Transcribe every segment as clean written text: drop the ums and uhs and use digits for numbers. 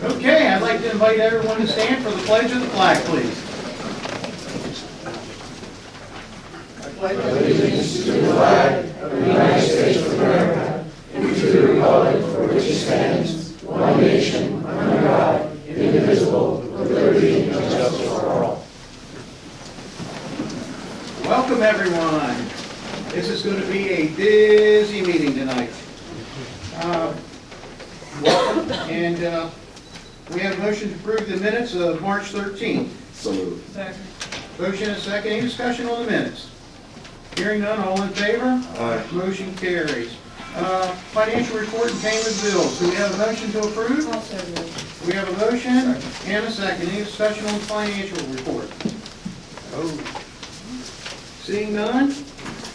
Okay, I'd like to invite everyone to stand for the pledge of the flag, please. I pledge allegiance to the flag of the United States of America and to the republic for which it stands, one nation, under God, indivisible, with liberty and justice for all. Welcome, everyone. This is going to be a busy meeting tonight. Welcome, and we have a motion to approve the minutes of March 13th. So moved. Second. Motion and a second. Any discussion on the minutes? Hearing none, all in favor? Aye. Motion carries. Financial report and payment of bills. Do we have a motion to approve? Also moved. We have a motion and a second. Any discussion on the financial report? Seeing none,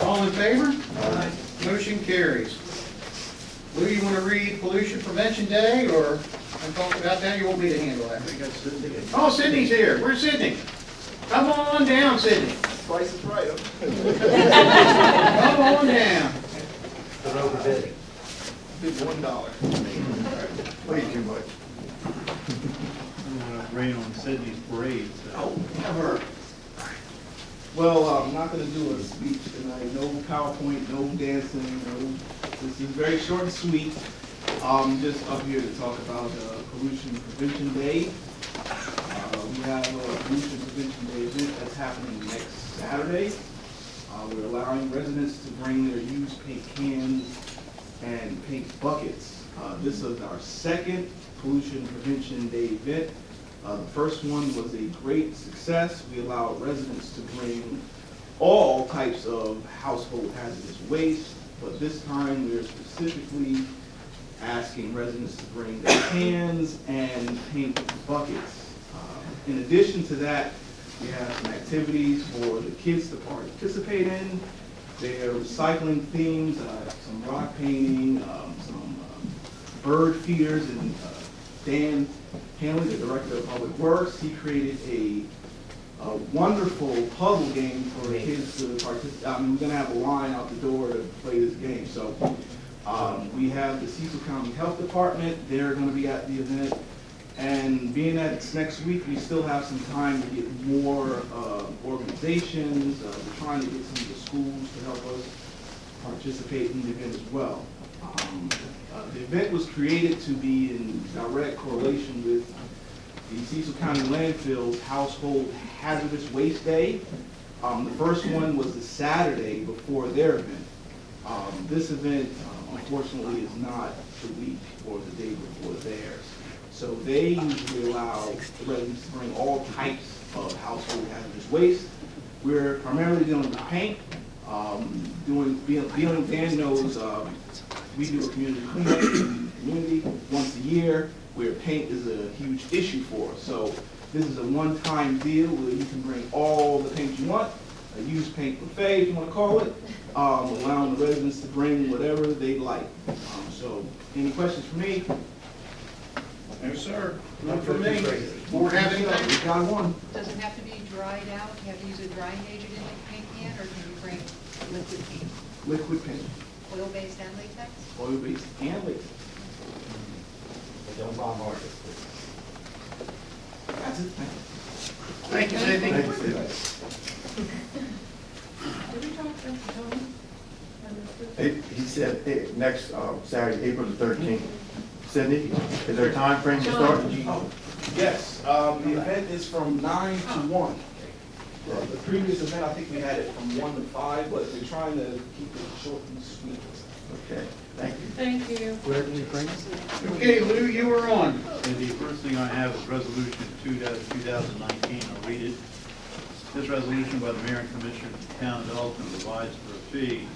all in favor? Aye. Motion carries. Lou, you want to read Pollution Prevention Day, or I talk about that? You want me to handle that? Oh, Sydney's here. Where's Sydney? Come on down, Sydney. Price is right. Come on down. They're overbidding. Bid $1. Way too much. I'm going to rain on Sydney's parade. So. Never. Well, I'm not going to do a speech tonight. No PowerPoint, no dancing. No. This is very short and sweet. I'm just up here to talk about Pollution Prevention Day. We have a Pollution Prevention Day event that's happening next Saturday. We're allowing residents to bring their used paint cans and paint buckets. This is our second Pollution Prevention Day event. The first one was a great success. We allowed residents to bring all types of household hazardous waste, but this time we're specifically asking residents to bring their cans and paint buckets. In addition to that, we have some activities for the kids to participate in. They're recycling themes, some rock painting, some bird feeders, and Dan Hanley, the Director of Public Works, he created a wonderful puzzle game for the kids to participate. We're going to have a line out the door to play this game. So we have the Cecil County Health Department. They're going to be at the event. And being that it's next week, we still have some time to get more organizations. We're trying to get some of the schools to help us participate in the event as well. The event was created to be in direct correlation with the Cecil County Landfill's Household Hazardous Waste Day. The first one was the Saturday before their event. This event, unfortunately, is not the week or the day before theirs. So they usually allow residents to bring all types of household hazardous waste. We're primarily dealing with paint. Dan knows we do a community cleanup in the community once a year where paint is a huge issue for us. So this is a one-time deal where you can bring all the paint you want, a used paint buffet if you want to call it, allowing the residents to bring whatever they like. So any questions for me? No, sir. None for me. Board have anything? We got one. Does it have to be dried out? Do you have to use a drying agent in the paint can, or can you bring liquid paint? Liquid paint. Oil-based and latex? Oil-based and latex. Don't bombard us, That's it. Thank you, Sydney. Thank you, Sydney. Did we talk to Tony? He said next Saturday, April the 13th. Sydney, is there a time frame to start? Oh, yes, the event is from 9 to 1. The previous event, I think we had it from 1 to 5, but we're trying to keep it short and sweet. Okay, thank you. Thank you. Where can you bring us? Okay, Lou, you were on. And the first thing I have is Resolution 2-2019. I'll read it. This resolution by the Mayor and Commissioners of the Town of Elkton provides for a fee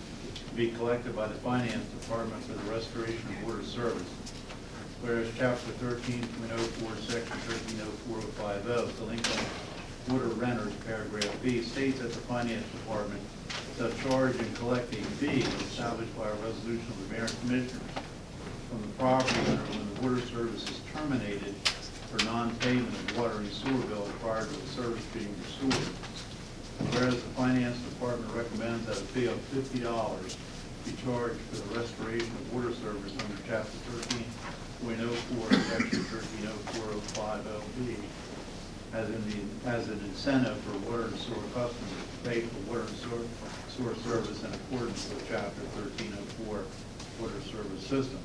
to be collected by the Finance Department for the restoration of water service. Whereas Chapter 13.04, Section 13.0450, delinquent water renters, paragraph B, states that the Finance Department shall charge and collect a fee established by a resolution of the Mayor and Commissioners from the property owner when the water service is terminated for non-payment of water and sewer bill prior to the service being restored. Whereas the Finance Department recommends that a fee of $50 be charged for the restoration of water service under Chapter 13.04, Section 13.0450B, as an incentive for water and sewer customers to pay for water and sewer service in accordance with Chapter 13.04 Water Service System.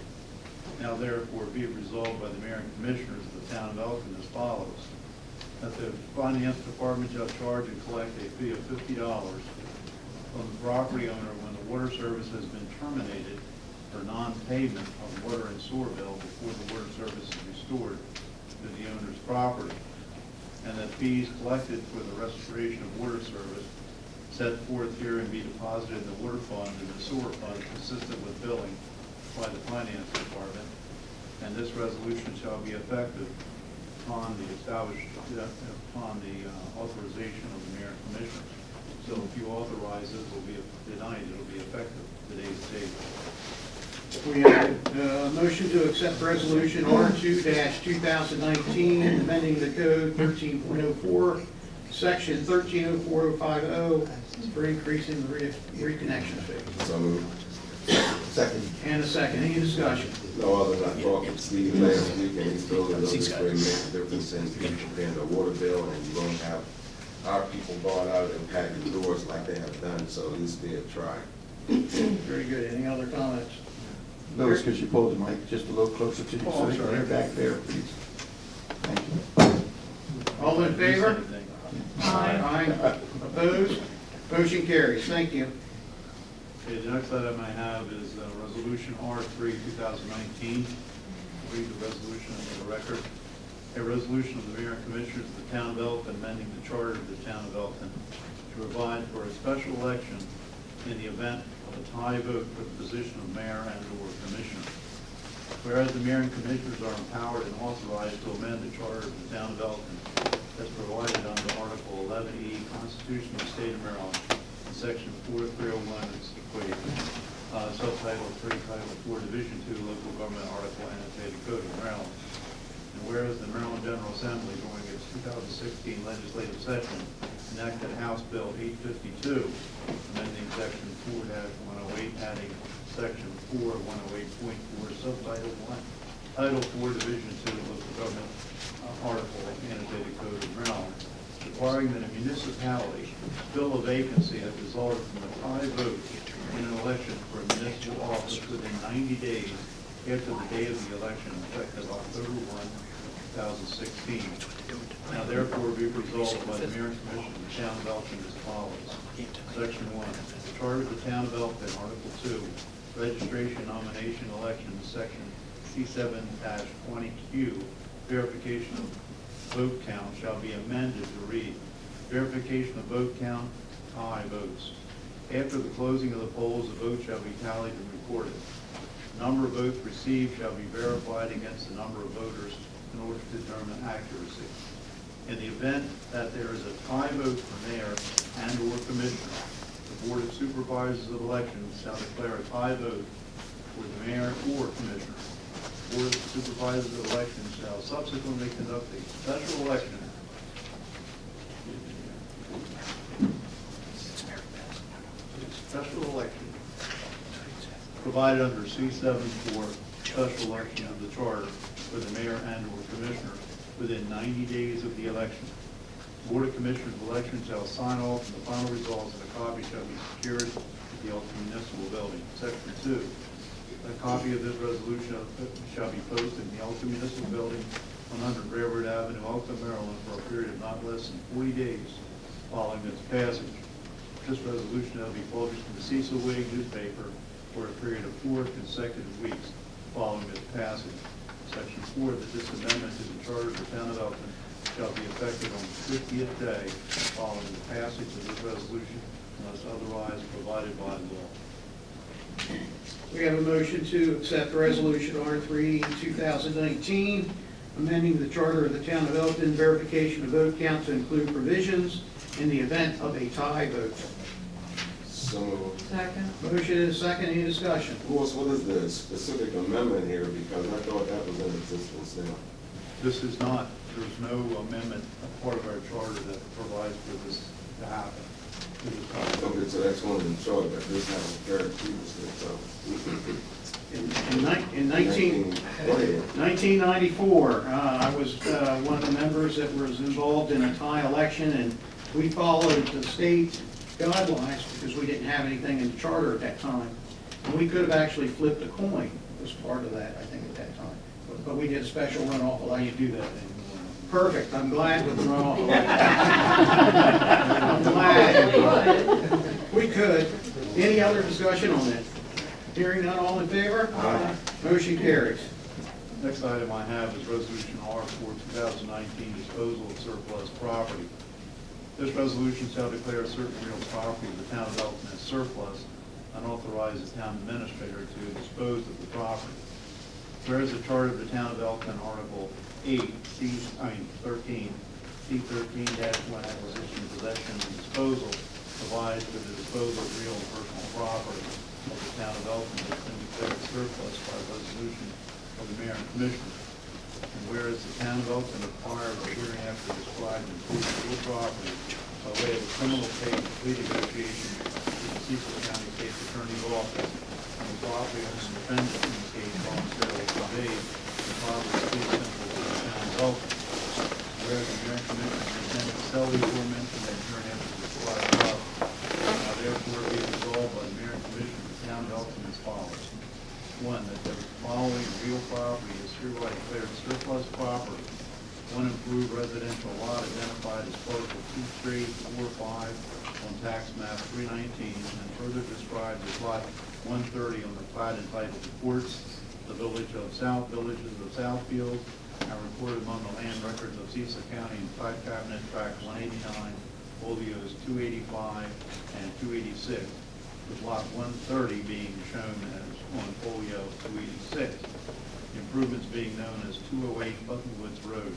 Now therefore be it resolved by the Mayor and Commissioners of the Town of Elkton as follows: that the Finance Department shall charge and collect a fee of $50 from the property owner when the water service has been terminated for non-payment of water and sewer bill before the water service is restored to the owner's property, and that fees collected for the restoration of water service set forth here and be deposited in the water fund and the sewer fund consistent with billing by the Finance Department, and this resolution shall be effective upon the authorization of the Mayor and Commissioners. So if you authorize it, it will be denied, it will be effective today's date. We have a motion to accept resolution R2-2019, amending the code 13.04, section 13.0450, for increasing the reconnection fee. So moved. Second. And a second. Any discussion? No other than I talked to Steve last week, and he told us this way makes a difference in people paying their water bill, and you won't have our people going out and packing doors like they have done, so at least be a try. Very good. Any other comments? Louis, could you pull the mic just a little closer to you, Oh, so I'm you can sorry. hear back there, please? Thank you. All in favor? Anything? Aye. Opposed? Motion carries. Thank you. Okay, the next item I have is Resolution R3, 2019. Read the resolution into the record. A resolution of the Mayor and Commissioners of the Town of Elkton amending the charter of the Town of Elkton to provide for a special election in the event of a tie vote for the position of mayor and/or commissioner. Whereas the Mayor and Commissioners are empowered and authorized to amend the charter of the Town of Elkton as provided under Article 11E, Constitution of the State of Maryland, in Section 4301, Subtitle 3, Title 4, Division 2, Local Government Article, Annotated Code of Maryland. And whereas the Maryland General Assembly during its 2016 legislative session enacted House Bill 852, amending Section 4-108, adding Section 4-108.4, Subtitle 1, Title 4, Division 2, Local Government Article, Annotated Code of Maryland, requiring that a municipality fill a vacancy that resulted from a tie vote in an election for a municipal office within 90 days after the day of the election, effective October 1, 2016. Now therefore be resolved by the Mayor and Commission of the Town of Elkton as follows. Section 1, the Charter of the Town of Elkton, Article 2, Registration, Nomination, Elections, Section C7-20Q, verification of vote count shall be amended to read, verification of vote count, aye votes. After the closing of the polls, the vote shall be tallied and recorded. The number of votes received shall be verified against the number of voters in order to determine accuracy. In the event that there is a tie vote for mayor and/or commissioner, the Board of Supervisors of Elections shall declare a tie vote for the mayor or commissioner. The Board of Supervisors of Elections shall subsequently conduct a special election provided under C7 for special election of the charter for the mayor and/or commissioner within 90 days of the election. The Board of Commissioners of Elections shall sign off, and the final results of the copy shall be secured at the Elkton Municipal Building. Section 2, a copy of this resolution shall be posted in the Elkton Municipal Building, 100 Railroad Avenue, Elkton, Maryland, for a period of not less than 40 days following its passage. This resolution shall be published in the Cecil Whig newspaper for a period of 4 consecutive weeks following its passage. Section 4, that this amendment to the Charter of the Town of Elkton shall be effective on the 50th day following the passage of this resolution unless otherwise provided by law. We have a motion to accept Resolution R3, 2019, amending the charter of the town of Elkton, verification of vote count to include provisions in the event of a tie vote. So moved. Second. Motion is second, any discussion? Louis, what is the specific amendment here? Because I thought that was in existence now. This is not, there's no amendment, part of our charter that provides for this to happen. Okay, so that's one of the charter, but this hasn't occurred previously, so. In 1994, I was one of the members that was involved in a tie election, and we followed the state guidelines because we didn't have anything in the charter at that time. And we could have actually flipped a coin as part of that, I think, at that time. But we did a special runoff You election. do that anymore. Perfect, I'm glad with the runoff election. I'm glad. We could. Any other discussion on that? Hearing none, all in favor? Aye. Motion carries. Next item I have is Resolution R4, 2019, disposal of surplus property. This resolution shall declare certain real property of the town of Elkton as surplus and authorize the town administrator to dispose of the property. Whereas the charter of the town of Elkton, Article 8, C13, C13-1, acquisition, possession, and disposal, provides for the disposal of real and personal property of the town of Elkton has been declared surplus by resolution of the mayor and commissioner. And whereas the town of Elkton acquired or hereinafter described and improved real property by way of a criminal case plea negotiation with the Cecil County State's Attorney's Office, and the property of the defendant in the case voluntarily conveyed, the property is simple to the town of Elkton. Whereas the mayor and commissioner intend to sell the aforementioned and hereinafter described property, now therefore be resolved by the mayor and commissioner of the town of Elkton as follows. One, that the following real property is hereby declared surplus property. One improved residential lot identified as parcel 2345 on tax map 319 and further described as lot 130 on the plat entitled the Courts, the villages of Southfield, and recorded among the land records of Cecil County in Plat Cabinet Tract 189, folios 285 and 286, with lot 130 being shown as on folio 286. The improvements being known as 208 Buttonwoods Road.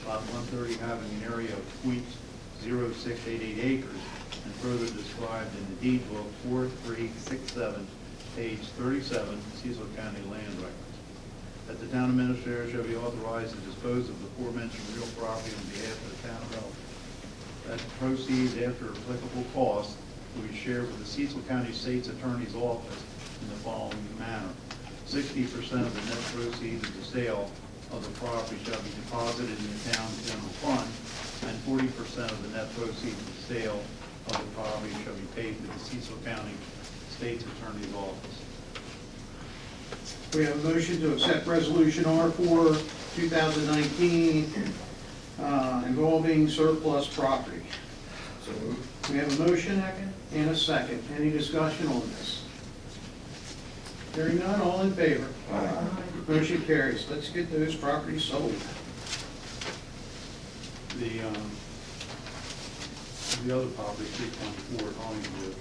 Lot 130 having an area of .0688 acres and further described in the deed book 4367, page 37, Cecil County Land Records. That the town administrator shall be authorized to dispose of the aforementioned real property on behalf of the town of Elkton. That the proceeds after applicable costs will be shared with the Cecil County State's Attorney's Office in the following manner. 60% of the net proceeds of the sale of the property shall be deposited in the town's general fund, and 40% of the net proceeds of the sale of the property shall be paid to the Cecil County State's Attorney's Office. We have a motion to accept Resolution R4, 2019, involving surplus property. So moved. We have a motion and a second. Any discussion on this? Hearing none, all in favor? Aye. Motion carries. Let's get those properties sold. The other property, 324 Hollywood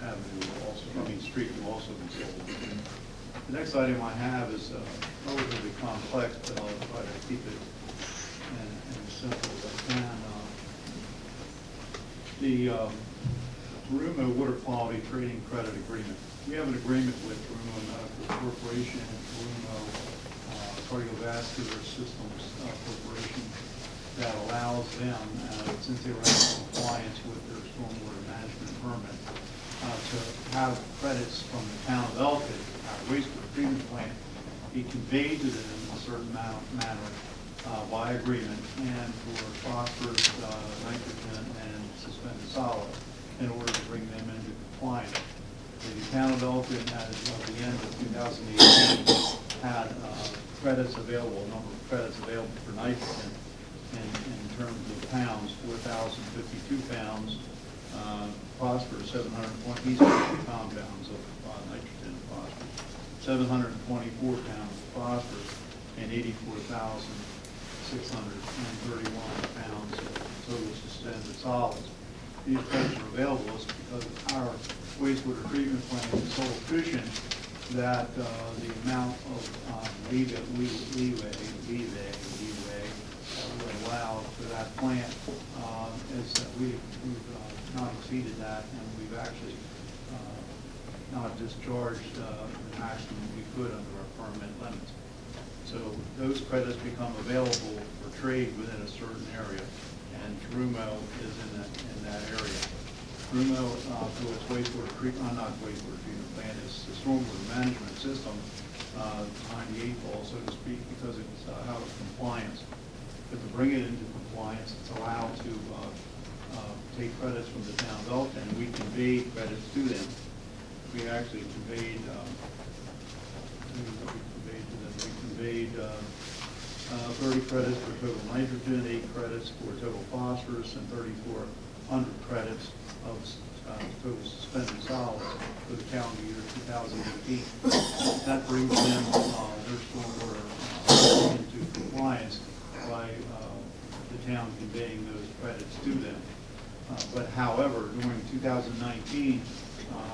Avenue, Street will also be sold. The next item I have is relatively complex, but I'll try to keep it as simple as I can. The Tarumo Water Quality Trading Credit Agreement. We have an agreement with Tarumo Medical Corporation and Tarumo Cardiovascular Systems Corporation that allows them, since they were in compliance with their stormwater management permit, to have credits from the town of Elkton, our wastewater treatment plant, be conveyed to them in a certain manner by agreement, and for phosphorus, nitrogen, and suspended solids in order to bring them into compliance. The town of Elkton, as of the end of 2018, had credits available, a number of credits available for nitrogen in terms of pounds, 4,052 pounds, phosphorus, 720, these are the compounds of nitrogen and phosphorus, 724 pounds of phosphorus, and 84,631 pounds of total suspended solids. These credits are available because our wastewater treatment plant is so efficient that the amount of leeway allowed for that plant is that we've not exceeded that, and we've actually not discharged the maximum we could under our permit limits. So those credits become available for trade within a certain area, and Trumo is in that area. Trumo, through its wastewater treatment, not wastewater treatment plant, is the stormwater management system behind the eight ball, so to speak, because it's out of compliance. But to bring it into compliance, it's allowed to take credits from the town of Elkton, and we conveyed credits to them. We actually conveyed, 30 credits for total nitrogen, 8 credits for total phosphorus, and 3,400 credits of total suspended solids for the calendar year 2018. That brings them their stormwater into compliance by the town conveying those credits to them. But however, during 2019,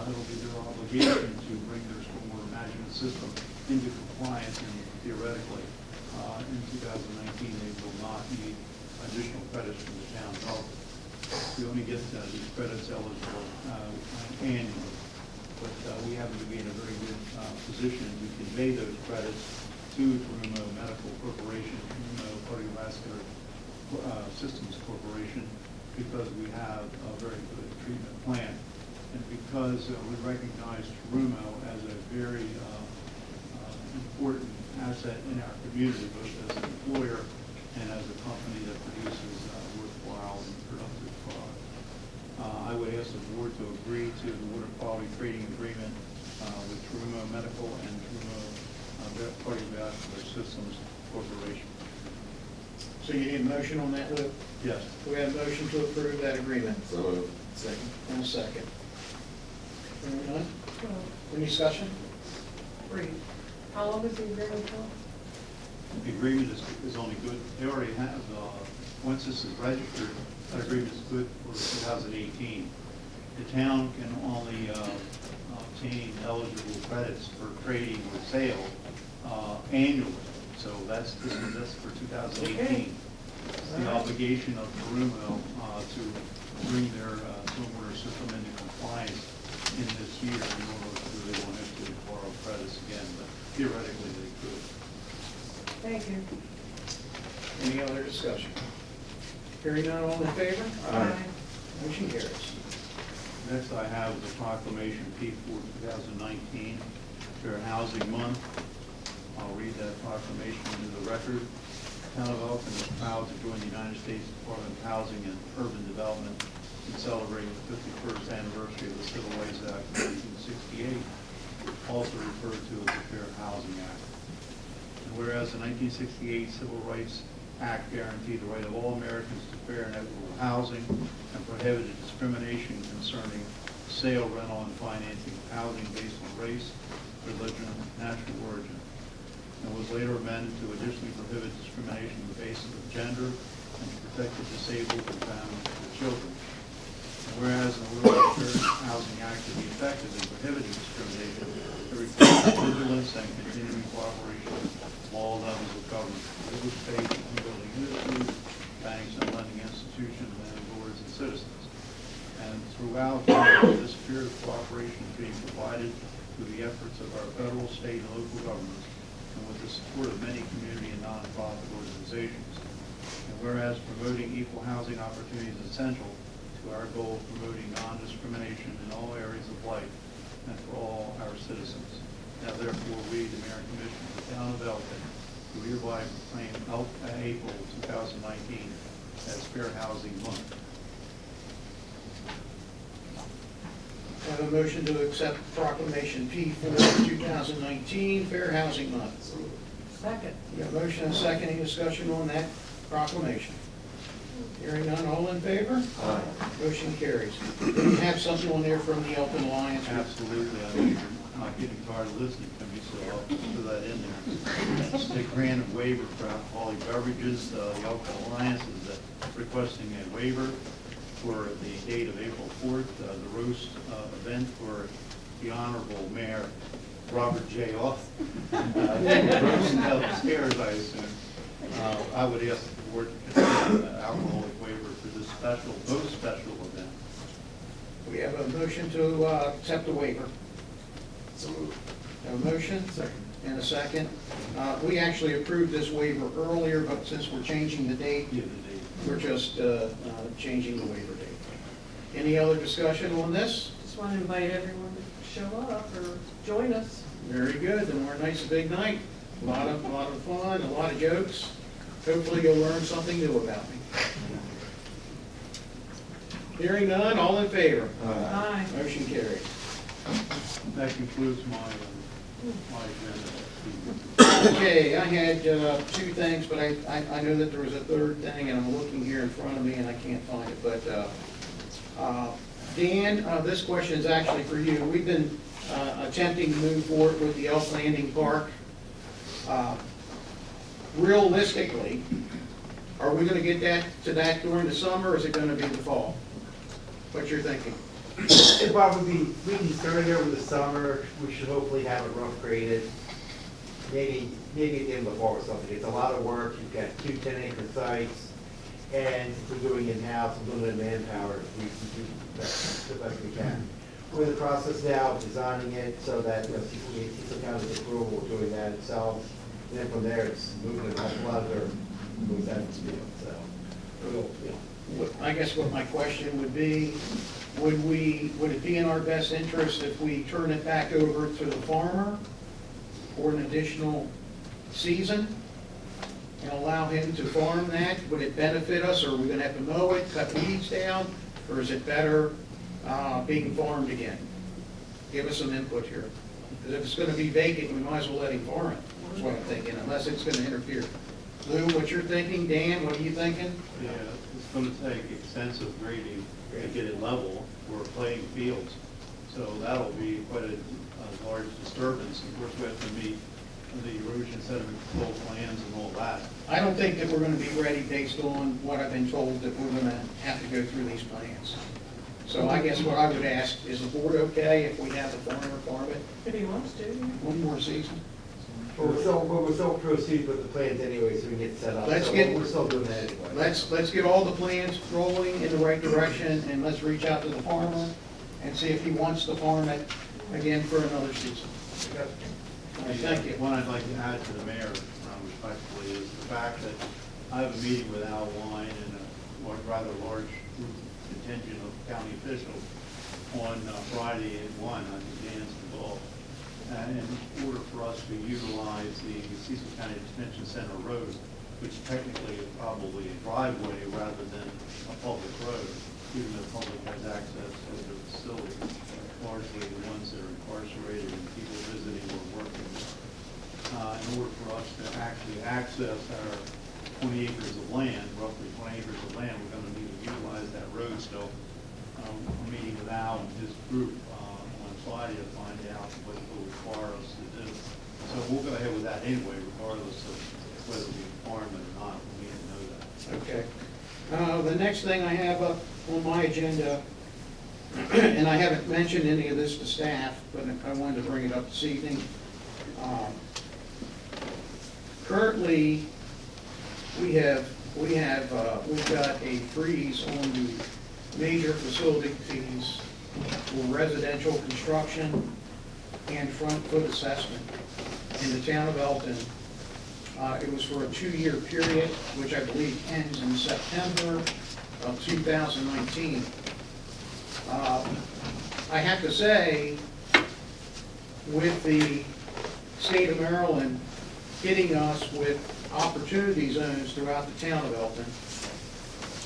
it'll be their obligation to bring their stormwater management system into compliance, and theoretically, in 2019, they will not need additional credits from the town of Elkton. We only get these credits eligible annually, but we happen to be in a very good position to convey those credits to Trumo Medical Corporation, Trumo Cardiovascular Systems Corporation, because we have a very good treatment plan, and because we recognize Trumo as a very important asset in our community, both as an employer and as a company that produces worthwhile and productive products. I would ask the board to agree to the water quality trading agreement with Trumo Medical and Trumo Cardiovascular Systems Corporation. So you need a motion on that, Lou? Yes. We have a motion to approve that agreement. So moved. Second. And a second. Hearing none? Any discussion? Great. How long is the agreement for? The agreement is only good, they already have, once this is registered, that agreement is good for 2018. The town can only obtain eligible credits for trading or sale annually, so that's for 2018. Okay. It's the obligation of Trumo to bring their stormwater system into compliance in this year in order to they won't have to borrow credits again, but theoretically they could. Thank you. Any other discussion? Hearing none, all in favor? Aye. Motion carries. Next I have the proclamation P4 2019, Fair Housing Month. I'll read that proclamation into the record. The Town of Elkton is proud to join the United States Department of Housing and Urban Development in celebrating the 51st anniversary of the Civil Rights Act of 1968, also referred to as the Fair Housing Act. And whereas the 1968 Civil Rights Act guaranteed the right of all Americans to fair and equitable housing and prohibited discrimination concerning sale, rental, and financing of housing based on race, religion, and national origin, and was later amended to additionally prohibit discrimination on the basis of gender and to protect the disabled and families of the children. And whereas in order for the Fair Housing Act to be effective in prohibiting discrimination, it requires vigilance and continuing cooperation of all levels of government, real estate, home building industry, banks, and lending institutions, landlords, and citizens. And throughout, this spirit of cooperation is being provided through the efforts of our federal, state, and local governments, and with the support of many community and nonprofit organizations. And whereas promoting equal housing opportunities is essential to our goal of promoting non-discrimination in all areas of life and for all our citizens. Now therefore, we, the Mayor and Commission of the Town of Elkton, do hereby proclaim April 2019 as Fair Housing Month. I have a motion to accept proclamation P4 2019, Fair Housing Month. Second. We have a motion and a second. Any discussion on that proclamation? Hearing none, all in favor? Aye. Motion carries. Do you have something on there from the Elkton Alliance? Absolutely. I mean, I'm not getting tired of listening to me, so I'll put that in there. It's the grant of waiver for alcoholic beverages. The Elkton Alliance is requesting a waiver for the date of April 4th, the roast event for the Honorable Mayor Robert J. Oth. Roasting upstairs, I assume. I would ask the board to consider an alcoholic waiver for this special, both special events. We have a motion to accept the waiver. Have a motion? Second. And a second. We actually approved this waiver earlier, but since we're changing the date, Yeah, the date. we're just changing the waiver date. Any other discussion on this? Just want to invite everyone to show up or join us. Very good, then we're a nice big night. A lot of fun, a lot of jokes. Hopefully you'll learn something new about me. Hearing none, all in favor? Aye. Motion carries. That concludes my agenda. Okay, I had two things, but I know that there was a third thing, and I'm looking here in front of me, and I can't find it. But Dan, this question is actually for you. We've been attempting to move forward with the Elk Landing Park. Realistically, are we going to get to that during the summer, or is it going to be the fall? What you're thinking? It probably be, we can start there with the summer, we should hopefully have it rough graded. Maybe at the end of the fall or something. It's a lot of work, you've got 2 10-acre sites, and since we're doing it in-house, a little bit of manpower, we do the best we can. We're in the process now of designing it so that, Cecil County's approval, we're doing that itself. And then from there, it's moving it a lot of dirt, moves that to field, so. I guess what my question would be, would it be in our best interest if we turn it back over to the farmer for an additional season and allow him to farm that? Would it benefit us, or are we gonna have to mow it, cut weeds down, or is it better being farmed again? Give us some input here. Because if it's gonna be vacant, we might as well let him farm it, that's what I'm thinking, unless it's gonna interfere. Lou, what you're thinking? Dan, what are you thinking? Yeah, it's going to take extensive grading to get it level for playing fields. So that'll be quite a large disturbance. Of course, we have to meet the erosion sediment control plans and all that. I don't think that we're gonna be ready based on what I've been told that we're gonna have to go through these plans. So I guess what I would ask, is the board okay if we have the farmer farm it If he wants to. one more season? We're still proceed with the plans anyway, so we can get set up. Let's So get- We're still doing that anyway. Let's get all the plans rolling in the right direction, and let's reach out to the farmer and see if he wants to farm it again for another season. All right, thank you. One I'd like to add to the mayor, respectfully, is the fact that I have a meeting with Al Wine and a rather large group contingent of county officials on Friday at 1, I think Dan's involved. And in order for us to utilize the Cecil County Detention Center Road, which technically is probably a driveway rather than a public road, even though the public has access to the facility, largely the ones that are incarcerated and people visiting or working. In order for us to actually access our 20 acres of land, roughly 20 acres of land, we're going to need to utilize that road. So I'm meeting with Al and his group on Friday to find out what it will require us to do. So we'll go ahead with that anyway, regardless of whether we farm it or not. We need to know that. Okay. The next thing I have up on my agenda, and I haven't mentioned any of this to staff, but I wanted to bring it up this evening. Currently, we've got a freeze on the major facility fees for residential construction and front foot assessment in the town of Elkton. It was for a 2-year period, which I believe ends in September of 2019. I have to say, with the state of Maryland hitting us with opportunity zones throughout the town of Elkton,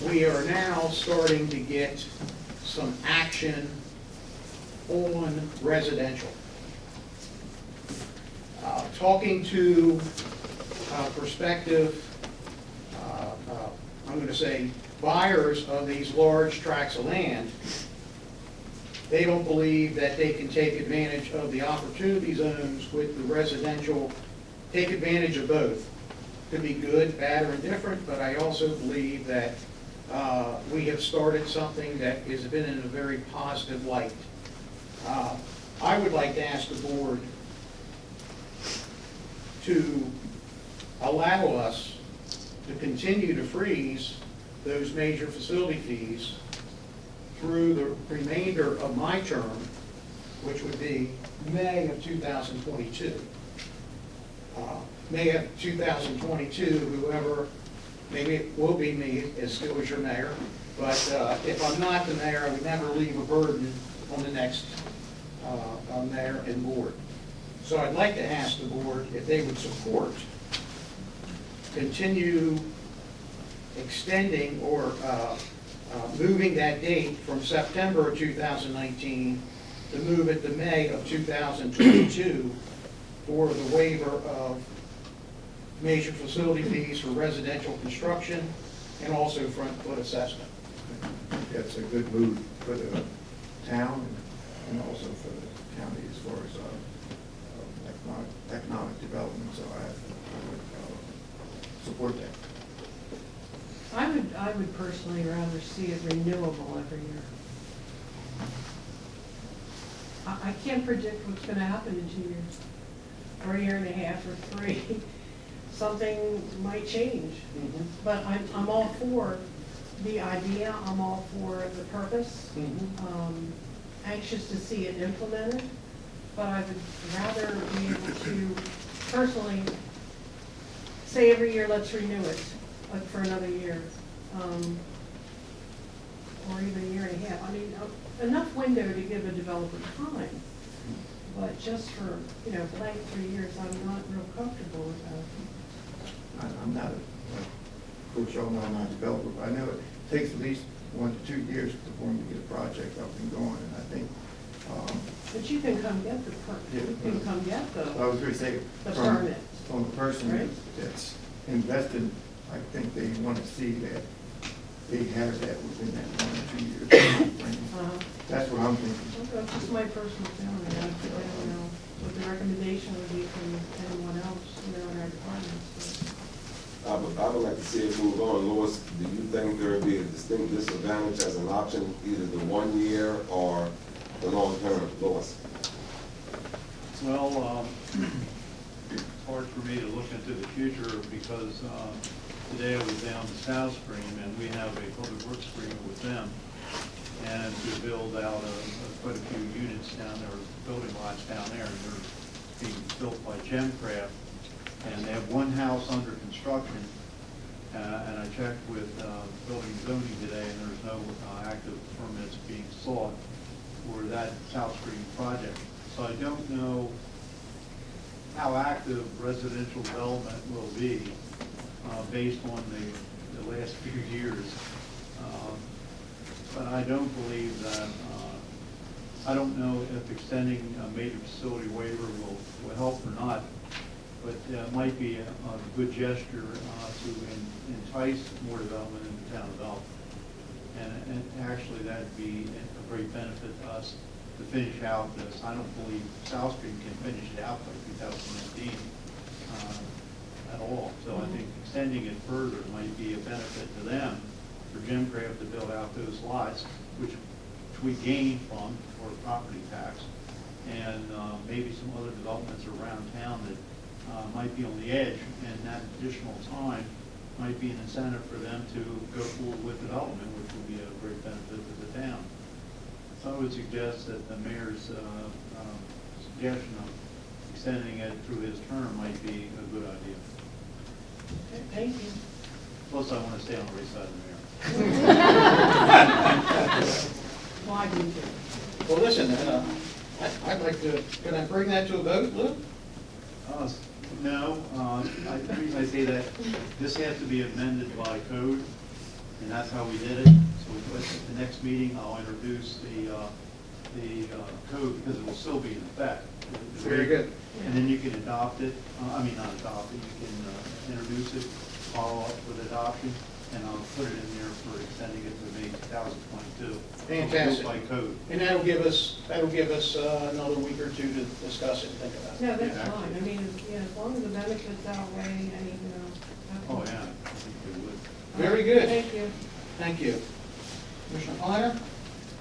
we are now starting to get some action on residential. Talking to prospective, I'm going to say, buyers of these large tracts of land, they don't believe that they can take advantage of the opportunity zones with the residential, take advantage of both. Could be good, bad, or indifferent, but I also believe that we have started something that has been in a very positive light. I would like to ask the board to allow us to continue to freeze those major facility fees through the remainder of my term, which would be May of 2022. May of 2022, whoever, maybe it will be me as still as your mayor, but if I'm not the mayor, I would never leave a burden on the next mayor and board. So I'd like to ask the board if they would support continue extending or moving that date from September of 2019 to move it to May of 2022 for the waiver of major facility fees for residential construction and also front foot assessment. That's a good move for the town and also for the county as far as economic development, so I would support that. I would personally rather see it renewable every year. I can't predict what's gonna happen in 2 years, or a year and a half, or 3. Something might change, but I'm all for the idea, I'm all for the purpose. Anxious to see it implemented, but I would rather be able to personally say every year, let's renew it, like for another year, or even a year and a half. I mean, enough window to give a developer time, but just for, blank 3 years, I'm not real comfortable with that. I'm not, of course, y'all know I'm not a developer, but I know it takes at least 1 to 2 years before we get a project up and going, and I think. But you can come get the permit, you can come get I was going to say, the permit. from the person Right. that's invested, I think they want to see that they have that within that 1 or 2 years frame. That's what I'm thinking. That's just my personal feeling. I don't know what the recommendation would be from anyone else, in our departments. I would like to see it move on. Louis, do you think there would be a distinct disadvantage as an option, either the 1 year or the long term? Louis? Well, it's hard for me to look into the future because today I was down to South Stream and we have a public works agreement with them and to build out quite a few units down there, building lots down there, and they're being built by Gemcraft. And they have one house under construction, and I checked with building and zoning today, and there's no active permits being sought for that South Stream project. So I don't know how active residential development will be based on the last few years. But I don't believe that, I don't know if extending a major facility waiver will help or not, but it might be a good gesture to entice more development in the town of Elkton. And actually that'd be a great benefit to us to finish out this. I don't believe South Stream can finish it out by 2019 at all. So I think extending it further might be a benefit to them, for Gemcraft to build out those lots, which we gain from for property tax, and maybe some other developments around town that might be on the edge, and that additional time might be an incentive for them to go forward with development, which will be a great benefit to the town. So I would suggest that the mayor's suggestion of extending it through his term might be a good idea. Okay, thank you. Plus, I want to stay on the right side of the mayor. Well, I do too. Well, listen, I'd like to, can I bring that to a vote, Lou? No, the reason I say that, this has to be amended by code, and that's how we did it. So at the next meeting, I'll introduce the code, because it will still be in effect. Very good. And then you can adopt it, not adopt it, you can introduce it, follow up with adoption, and I'll put it in there for extending it to May 2022. Fantastic. By code. And that'll give us another week or two to discuss it and think about it. No, that's Yeah. fine. I mean, as long as the benefits outweigh any, Oh, yeah, I think they would. Very good. Thank you. Thank you. Commissioner Kleiner?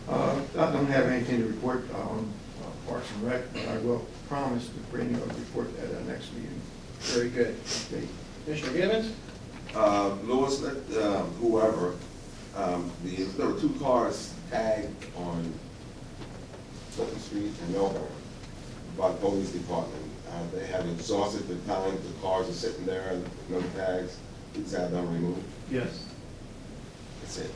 I don't have anything to report on Parks and Rec, but I will promise to bring a report at our next meeting. Very good. Okay. Commissioner Gibbons? Louis, let whoever, there were 2 cars tagged on Fulton Street in Melbourne by the police department. They have exhausted the time, the cars are sitting there, no tags. Please have them removed. Yes. That's it.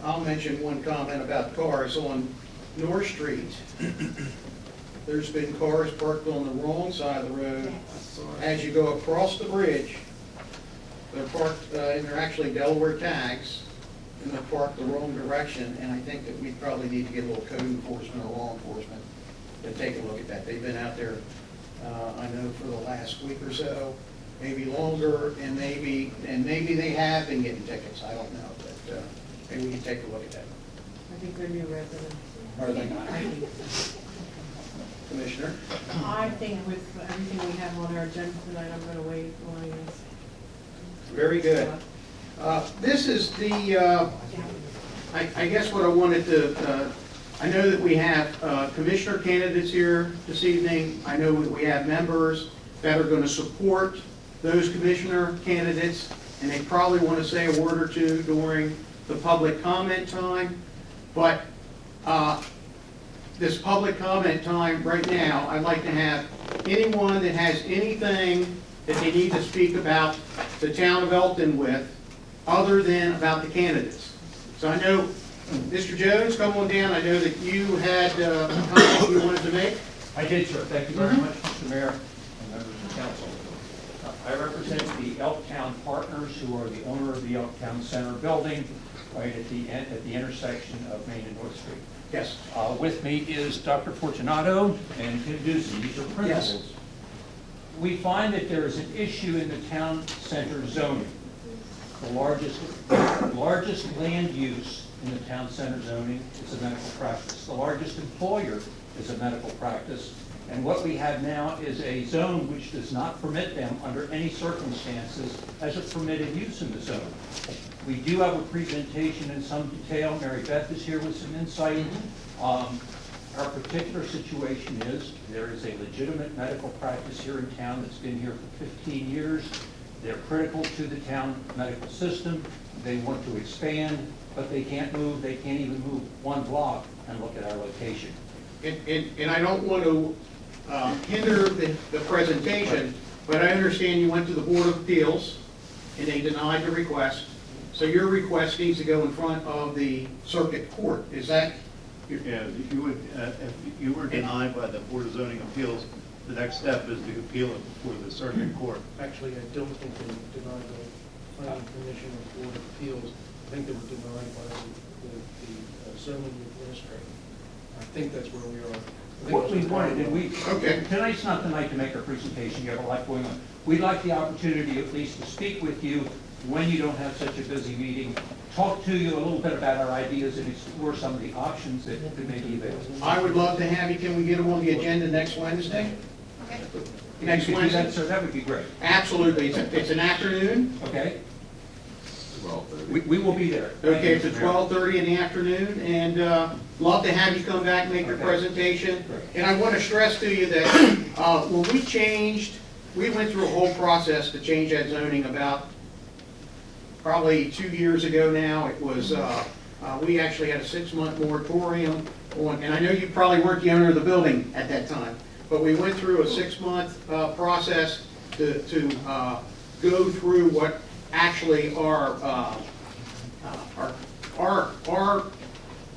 I'll mention one comment about cars on North Street. There's been cars parked on the wrong side of the road. As you go across the bridge, they're parked, and they're actually Delaware tags, and they're parked the wrong direction, and I think that we probably need to get a little code enforcement or law enforcement to take a look at that. They've been out there, I know, for the last week or so, maybe longer, and maybe they have been getting tickets, I don't know, but maybe we can take a look at that. I think they're new residents. Are they not? I think. Commissioner? I think with everything we have on our agenda tonight, I'm gonna wait on this. Very good. This is the, I guess what I wanted to, I know that we have commissioner candidates here this evening. I know that we have members that are going to support those commissioner candidates, and they probably want to say a word or two during the public comment time. But this public comment time right now, I'd like to have anyone that has anything that they need to speak about the town of Elkton with, other than about the candidates. So I know, Mr. Jones, come on down. I know that you had a comment you wanted to make. I did, sir. Thank you very much, Mr. Mayor and members of the council. I represent the Elktown Partners, who are the owner of the Elktown Center building, right at the intersection of Main and North Street. Yes. With me is Dr. Fortunato and Tim Ducey. These are principals. Yes. We find that there is an issue in the town center zoning. The largest land use in the town center zoning is a medical practice. The largest employer is a medical practice. And what we have now is a zone which does not permit them under any circumstances as a permitted use in the zone. We do have a presentation in some detail. Mary Beth is here with some insight. Our particular situation is there is a legitimate medical practice here in town that's been here for 15 years. They're critical to the town medical system. They want to expand, but they can't move. They can't even move 1 block and look at our location. And I don't want to hinder the presentation, but I understand you went to the Board of Appeals and they denied the request. So your request needs to go in front of the circuit court. Is that? Yeah, if you were denied by the Board of Zoning Appeals, the next step is to appeal it before the circuit court. Actually, I don't think they denied the planning commission or Board of Appeals. I think they were denied by the zoning administrator. I think that's where we are. What we wanted, and Okay. tonight's not the night to make a presentation. You have a lot going on. We'd like the opportunity at least to speak with you when you don't have such a busy meeting, talk to you a little bit about our ideas and explore some of the options that may be available. I would love to have you. Can we get them on the agenda next Wednesday? Okay. Next If you could do that, Wednesday? sir, that would be great. Absolutely. It's an afternoon. Okay? Well, We will be there. Okay, it's at 12:30 in the afternoon, and love to have you come back and make your Okay. presentation. Great. And I want to stress to you that when we went through a whole process to change that zoning about probably 2 years ago now. It was, we actually had a 6-month moratorium on, and I know you probably weren't the owner of the building at that time, but we went through a 6-month process to go through what actually our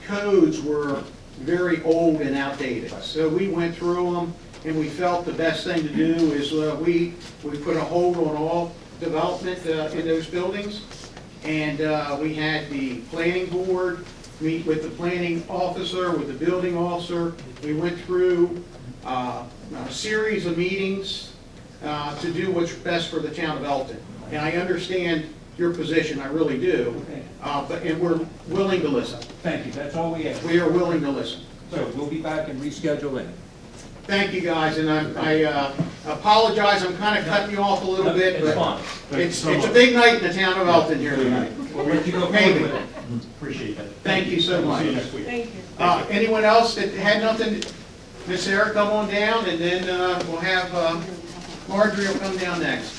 codes were very old and outdated. So we went through them, and we felt the best thing to do is we put a hold on all development in those buildings, and we had the planning board meet with the planning officer, with the building officer. We went through a series of meetings to do what's best for the town of Elkton. And I understand your position, I really do, and we're willing to listen. Thank you, that's all we ask. We are willing to listen. So we'll be back and reschedule in. Thank you, guys, and I apologize, I'm kind of cutting you off a little bit, It's but fine. it's a big night in the town of Elkton here tonight. We'll let you go Maybe. forward with it. Appreciate that. Thank you so much. See you next week. Thank you. Anyone else that had nothing? Miss Sarah, come on down, and then we'll have Marjorie will come down next.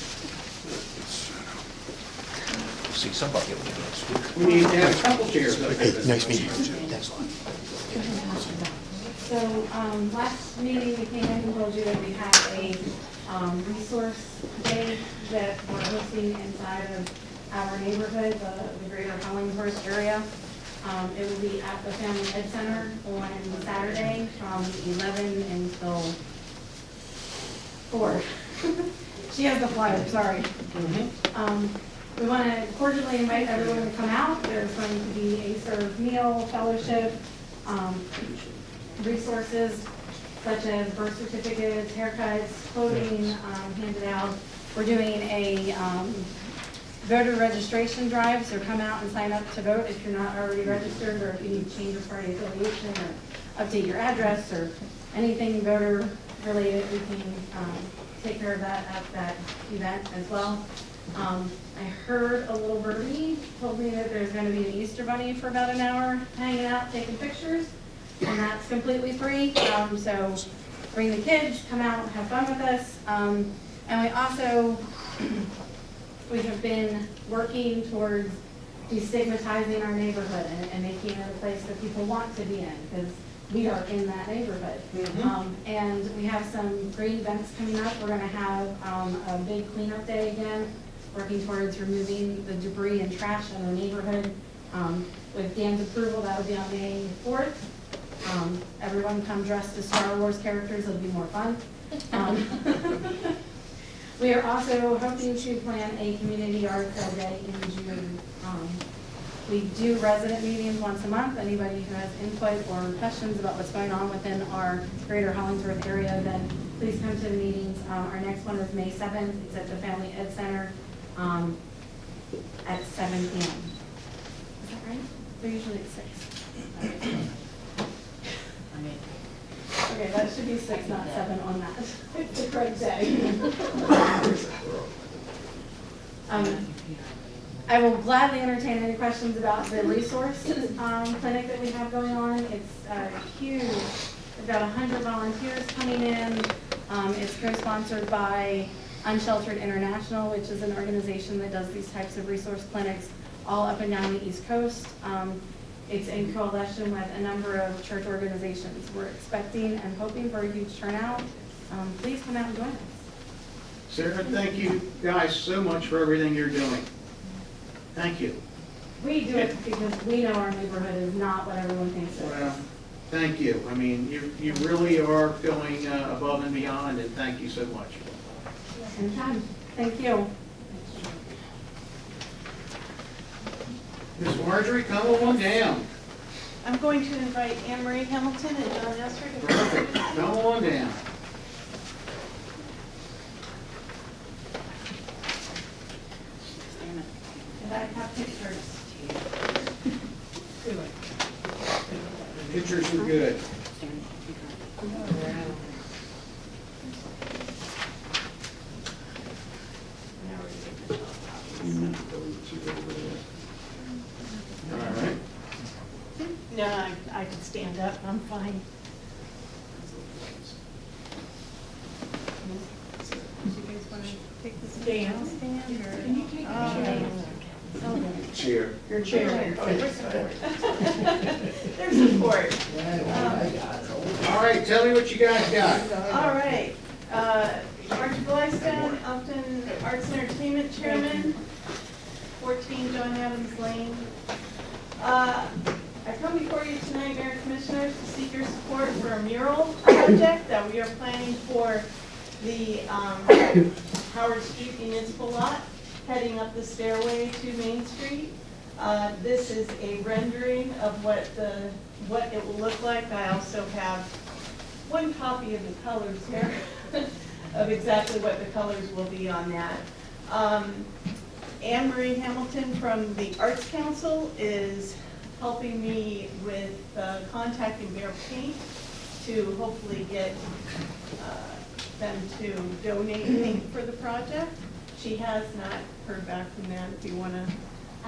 See somebody over there next week. We need to have a couple chairs up there. Nice meeting you. Thanks a lot. So, last meeting, we came in and told you that we have a resource day that we're hosting inside of our neighborhood, the greater Hollingsworth area. It will be at the Family Ed Center on Saturday from 11 until 4. She has the flyer, sorry. We want to cordially invite everyone to come out. There's going to be a served meal, fellowship, resources such as birth certificates, haircuts, clothing handed out. We're doing a voter registration drive, so come out and sign up to vote if you're not already registered, or if you need to change your party affiliation or update your address or anything voter related, we can take care of that at that event as well. I heard a little birdie told me that there's going to be an Easter bunny for about an hour hanging out taking pictures, and that's completely free. So bring the kids, come out, have fun with us. And we also, we have been working towards destigmatizing our neighborhood and making it a place that people want to be in, because we are in that neighborhood. And we have some great events coming up. We're going to have a big cleanup day again, working towards removing the debris and trash in our neighborhood. With Dan's approval, that'll be on May 4th. Everyone come dressed as Star Wars characters, it'll be more fun. We are also hoping to plan a community yard sale day in June. We do resident meetings once a month. Anybody who has input or questions about what's going on within our greater Hollingsworth area, then please come to the meetings. Our next one is May 7th. It's at the Family Ed Center at 7 p.m. Is that right? They're usually at 6. Okay, that should be 6, not 7 on that. It's the correct day. I will gladly entertain any questions about the resource clinic that we have going on. It's huge. We've got 100 volunteers coming in. It's co-sponsored by Unsheltered International, which is an organization that does these types of resource clinics all up and down the East Coast. It's in coalition with a number of church organizations. We're expecting and hoping for a huge turnout. Please come out and join us. Sarah, thank you guys so much for everything you're doing. Thank you. We do it because we know our neighborhood is not what everyone thinks it is. Well, thank you. I mean, you really are going above and beyond, and thank you so much. Anytime. Thank you. Miss Marjorie, come on down. I'm going to invite Anne Marie Hamilton and John Esser to Perfect. Come on down. And I have pictures. Pictures are good. All right. No, I can stand up, I'm fine. Do you guys want to take this Dan? stand, or? Can you take the Chair. Your chair. There's support. All right, tell me what you guys got. All right. Archie Blystone, Elkton Arts and Entertainment Chairman, 14 John Adams Lane. I come before you tonight, Mayor and Commissioners, to seek your support for a mural project that we are planning for the Howard Street Municipal Lot, heading up the stairway to Main Street. This is a rendering of what it will look like. I also have one copy of the colors here of exactly what the colors will be on that. Anne Marie Hamilton from the Arts Council is helping me with contacting Bear Paint to hopefully get them to donate paint for the project. She has not heard back from them. If you want to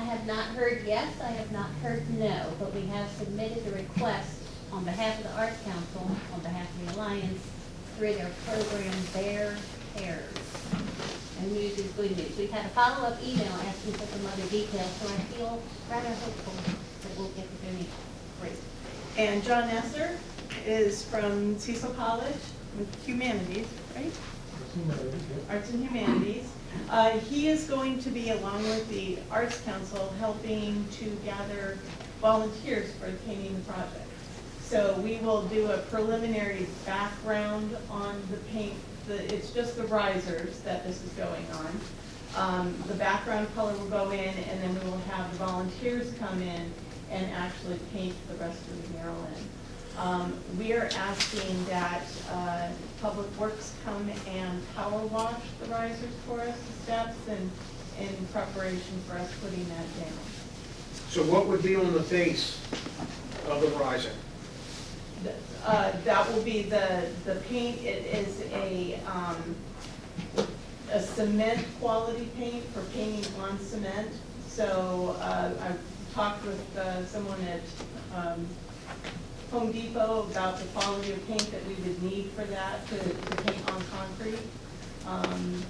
I have not heard yes, I have not heard no, but we have submitted a request on behalf of the Art Council, on behalf of the Alliance, through their program Bear Cares. And news is good news. We've had a follow-up email asking for some other details, so I feel rather hopeful that we'll get the donation. Great. And John Nesser is from Cecil College with Humanities, right? Arts and Humanities. He is going to be, along with the Arts Council, helping to gather volunteers for painting the project. So we will do a preliminary background on the paint. It's just the risers that this is going on. The background color will go in, and then we will have the volunteers come in and actually paint the rest of the mural in. We are asking that Public Works come and power wash the risers for us, the steps, and in preparation for us putting that down. So what would be on the base of the riser? That will be the paint. It is a cement quality paint for painting on cement. So I've talked with someone at Home Depot about the quality of paint that we would need for that to paint on concrete.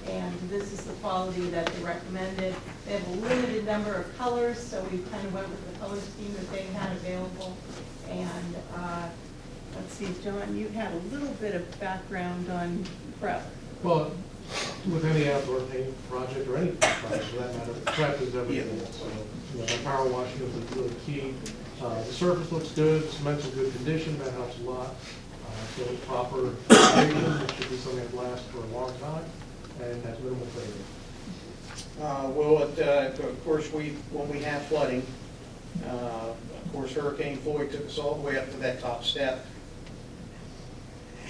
And this is the quality that they recommended. They have a limited number of colors, so we kind of went with the color scheme that they had available. And let's see, John, you had a little bit of background on prep. Well, with any outdoor paint project or any paint project for that matter, prep is everything. Yeah. So, you know, the power washing is really key. The surface looks good, cement's in good condition, that helps a lot. So proper treatment, it should be something that lasts for a long time and has minimal fading. Of course, when we have flooding, of course, Hurricane Floyd took us all the way up to that top step.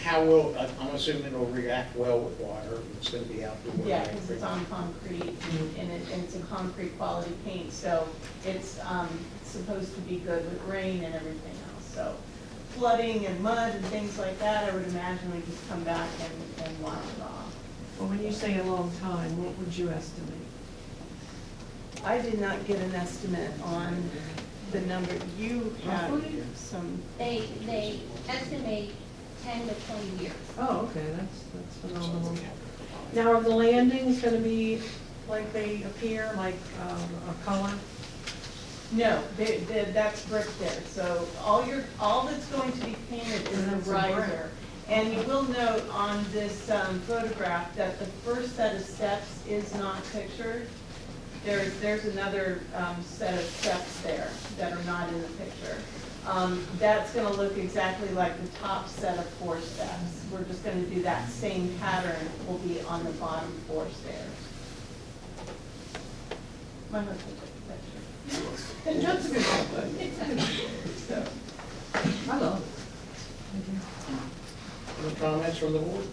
How will, I'm assuming it'll react well with water, it's going to be outdoor. Yeah, because it's on concrete, and it's a concrete quality paint, so it's supposed to be good with rain and everything else. So flooding and mud and things like that, I would imagine we just come back and wash it off. Well, when you say a long time, what would you estimate? I did not get an estimate on the number. You have some. They estimate 10 to 20 years. Oh, okay, that's phenomenal. Now, are the landings going to be like they appear, like a color? No, that's brick there. So all that's going to be painted is the riser. And you will note on this photograph that the first set of steps is not pictured. There's another set of steps there that are not in the picture. That's going to look exactly like the top set of 4 steps. We're just going to do that same pattern will be on the bottom 4 stairs. My husband took the picture. That's a good one. So, I love it. Any comments from the board?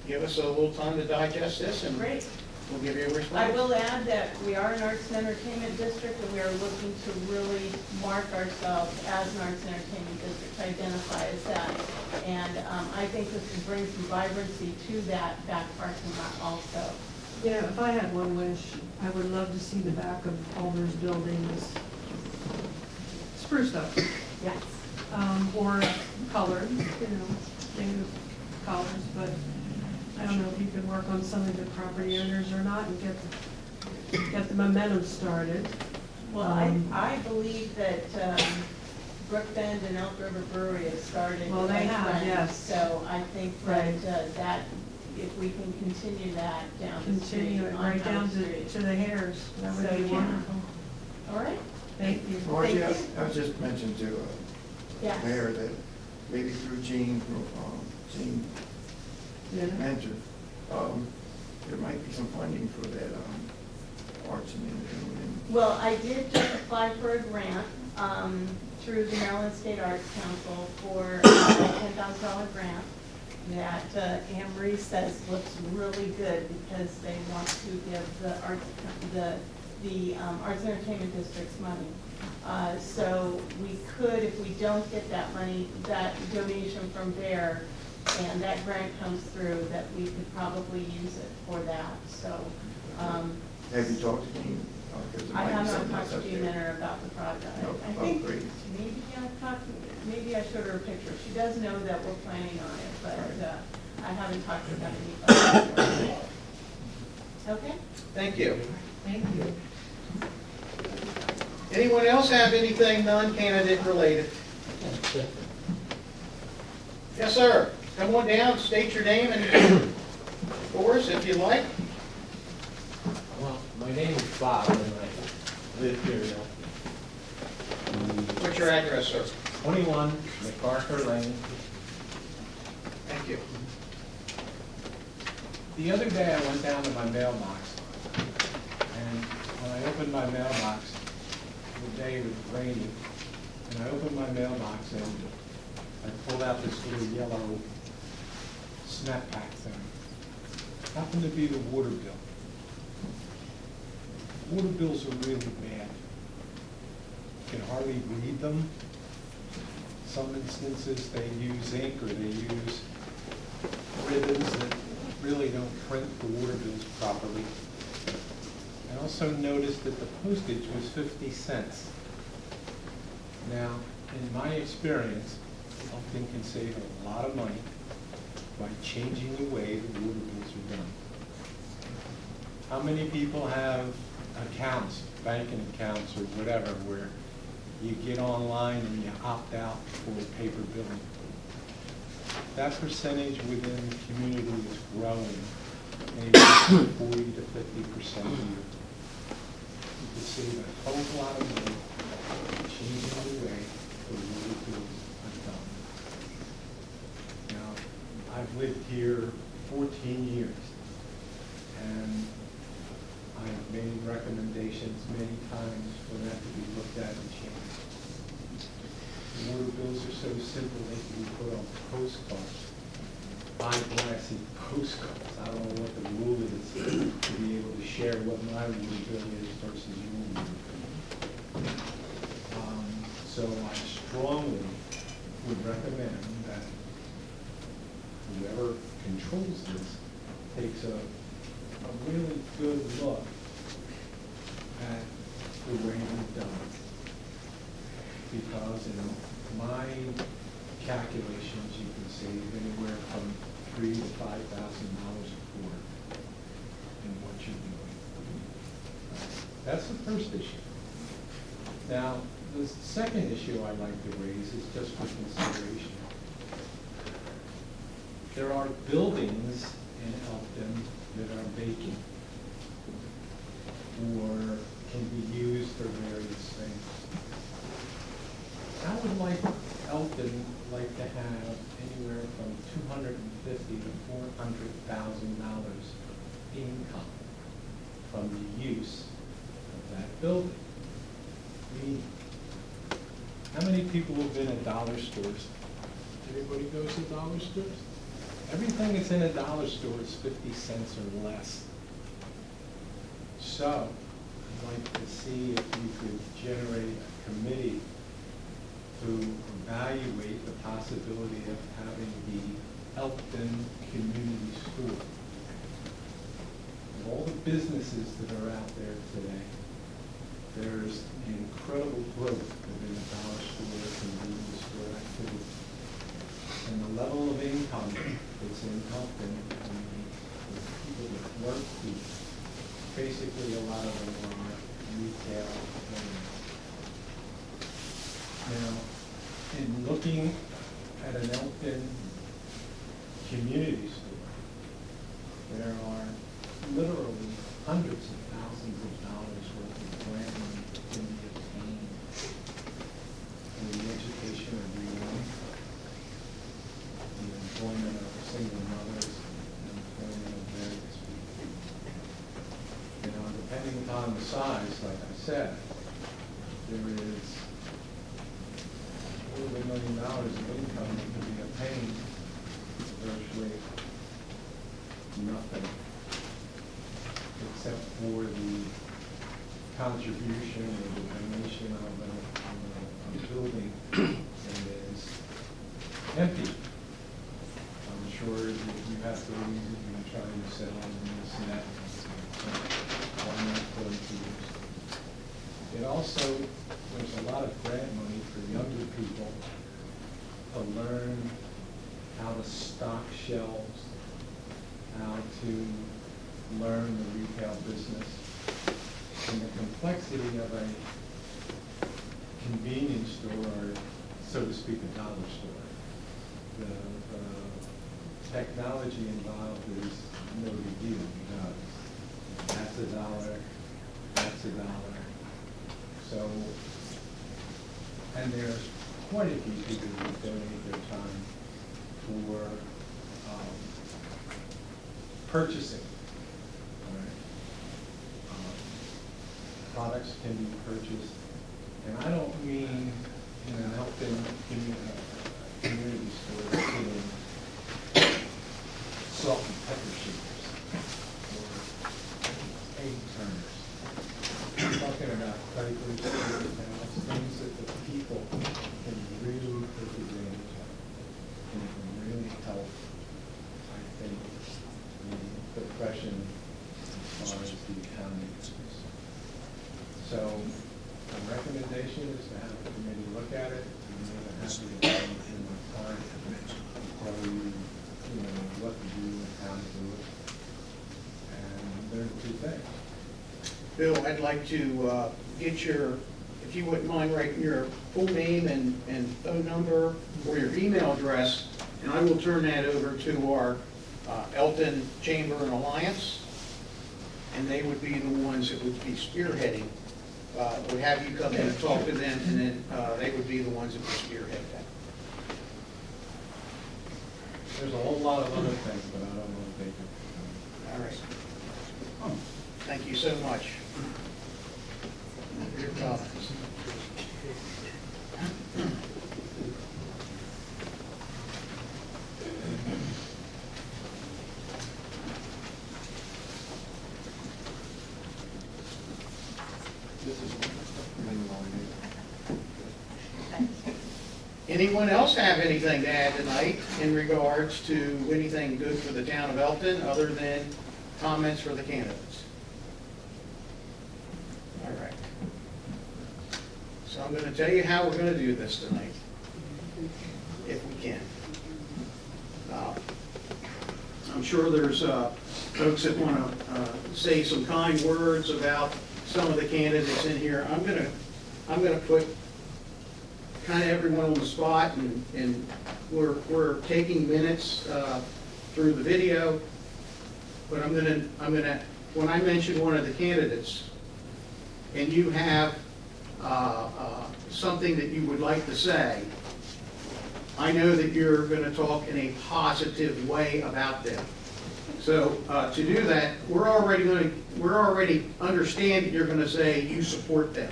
Give us a little time to digest this, and great. we'll give you a response. I will add that we are an arts and entertainment district, and we are looking to really mark ourselves as an arts and entertainment district, identify as that. And I think this will bring some vibrancy to that back parking lot also. You know, if I had one wish, I would love to see the back of all those buildings spruced up. Yes. Or colored, you know, native colors, but I don't know if you could work on some of the property owners or not and get the momentum started. Well, I believe that Brook Bend and Elk River Brewery have started. Well, they have, trend. yes. So I think that that if we can continue that down the street, Continue it on right down High Street. to the hairs. That would So, be yeah. wonderful. All right. Thank you. Margie, Thank you. I was just mentioned to Yes. Mayor that maybe through Gene Yeah. Mentor, there might be some funding for that arts and entertainment. Well, I did just apply for a grant through the Maryland State Arts Council for a $10,000 grant that Anne Marie says looks really good because they want to give the Arts and Entertainment District's money. So we could, if we don't get that money, that donation from there, and that grant comes through, that we could probably use it for that. So Have you talked to Jean? I have not talked to Jean Mentor about the project. I think great. maybe I've talked, maybe I showed her a picture. She does know that we're planning on it, but I haven't talked to her about any. Okay? Thank you. Thank you. Anyone else have anything non-candidate related? Yes, sir. Come on down, state your name and for us if you like. Well, my name is Bob, and I live here now. What's your address, sir? 21 MacArthur Lane. Thank you. The other day I went down to my mailbox, and when I opened my mailbox, the day was raining, and I opened my mailbox and I pulled out this little yellow snap pack thing. Happened to be the water bill. Water bills are really bad. You can hardly read them. Some instances they use ink or they use ribbons that really don't print the water bills properly. I also noticed that the postage was 50 cents. Now, in my experience, Elkton can save a lot of money by changing the way the water bills are done. How many people have accounts, banking accounts or whatever, where you get online and you opt out for paper billing? That percentage within the community is growing, anywhere from 40 to 50% a year. You could save a whole lot of money by changing the way the water bills are done. Now, I've lived here 14 years, and I've made recommendations many times for that to be looked at and changed. The water bills are so simple, they can be put on postcards. Eyeglassy postcards. I don't know what the rule is to be able to share what my water bill is versus your water bill. So I strongly would recommend that whoever controls this takes a really good look at the way it's done. Because in my calculations, you can save anywhere from $3,000 to $5,000 a quarter in what you're doing. That's the first issue. Now, the second issue I'd like to raise is just for consideration. There are buildings in Elkton that are vacant or can be used for various things. I would like Elkton to have anywhere from $250,000 to $400,000 income from the use of that building. I mean, how many people have been at dollar stores? Everybody goes to dollar stores? Everything that's in a dollar store is 50 cents or less. So, I'd like to see if you could generate a committee to evaluate the possibility of having the Elkton Community Store. Of all the businesses that are out there today, there's incredible growth within the dollar store, convenience store activity. And the level of income that's in Elkton, the people that work here, basically a lot of them are retail owners. Now, in looking at an Elkton community store, there are literally hundreds of thousands of dollars worth of grant money that can be obtained for the education of everyone, the employment of single mothers, and employment of various people. You know, depending upon the size, like I said, there is over $1 million of income that can be obtained for virtually nothing, except for the contribution or the donation of a building that is empty. I'm sure that you have to leave it and try to sell and this and that. one that's going to use. It also, there's a lot of grant money for younger people to learn how to stock shelves, how to learn the retail business, and the complexity of a convenience store, or so to speak, a dollar store. The technology involved is no big deal, because that's $1, that's $1. So, and there's quite a few people who donate their time for purchasing. All right? Products can be purchased, and I don't mean in an Elkton community store getting salt and pepper shakers or egg turners. I'm talking about diapers, towels, things that the people can really take advantage of, and it can really help, I think, the profession as far as the economy is concerned. So the recommendation is to have the committee look at it, and then have to get in my time to tell you, what to do and how to do it. And there are two things. Bill, I'd like to get your, if you wouldn't mind writing your full name and phone number or your email address, and I will turn that over to our Elkton Chamber and Alliance, and they would be the ones that would be spearheading. Would have you come in and talk to them, and then they would be the ones that would spearhead that. There's a whole lot of other things, but I don't want to take it. All right. Thank you so much for your comments. Anyone else have anything to add tonight in regards to anything good for the town of Elkton other than comments for the candidates? All right. So I'm going to tell you how we're going to do this tonight, if we can. I'm sure there's folks that want to say some kind words about some of the candidates in here. I'm going to put kind of everyone on the spot, and we're taking minutes through the video. But I'm gonna when I mention one of the candidates, and you have something that you would like to say, I know that you're going to talk in a positive way about them. So to do that, we're already understand that you're going to say you support them.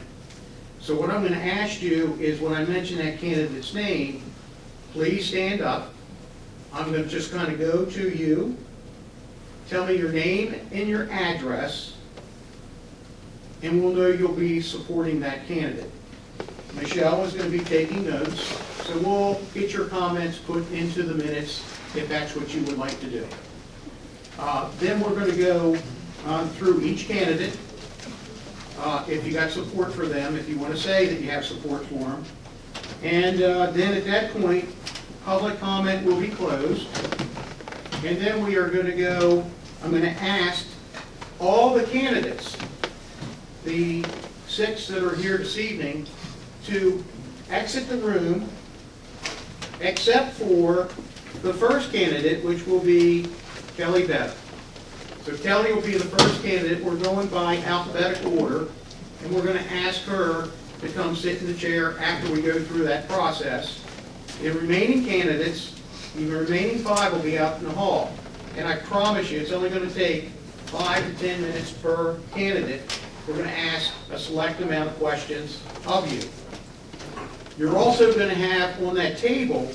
So what I'm going to ask you is, when I mention that candidate's name, please stand up. I'm going to just kind of go to you. Tell me your name and your address, and we'll know you'll be supporting that candidate. Michelle is going to be taking notes, so we'll get your comments put into the minutes if that's what you would like to do. Then we're going to go through each candidate. If you got support for them, if you want to say that you have support for them. And then at that point, public comment will be closed. And then we are going to go, I'm going to ask all the candidates, the 6 that are here this evening, to exit the room, except for the first candidate, which will be Kelly Beth. So Kelly will be the first candidate. We're going by alphabetical order, and we're going to ask her to come sit in the chair after we go through that process. The remaining candidates, the remaining 5 will be out in the hall. And I promise you, it's only going to take 5 to 10 minutes per candidate. We're going to ask a select amount of questions of you. You're also going to have on that table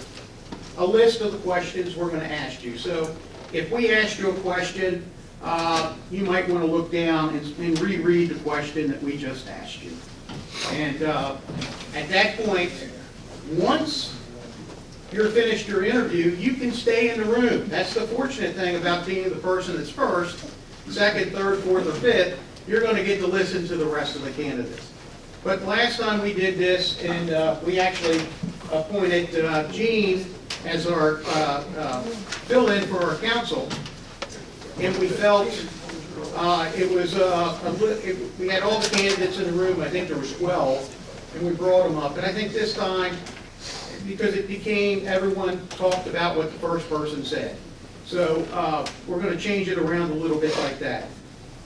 a list of the questions we're going to ask you. So if we ask you a question, you might want to look down and reread the question that we just asked you. And at that point, once you're finished your interview, you can stay in the room. That's the fortunate thing about being the person that's first, second, third, fourth, or fifth, you're going to get to listen to the rest of the candidates. But last time we did this, and we actually appointed Gene as our fill-in for our council, and we felt it was we had all the candidates in the room. I think there was 12, and we brought them up. And I think this time, because it became everyone talked about what the first person said, so we're going to change it around a little bit like that.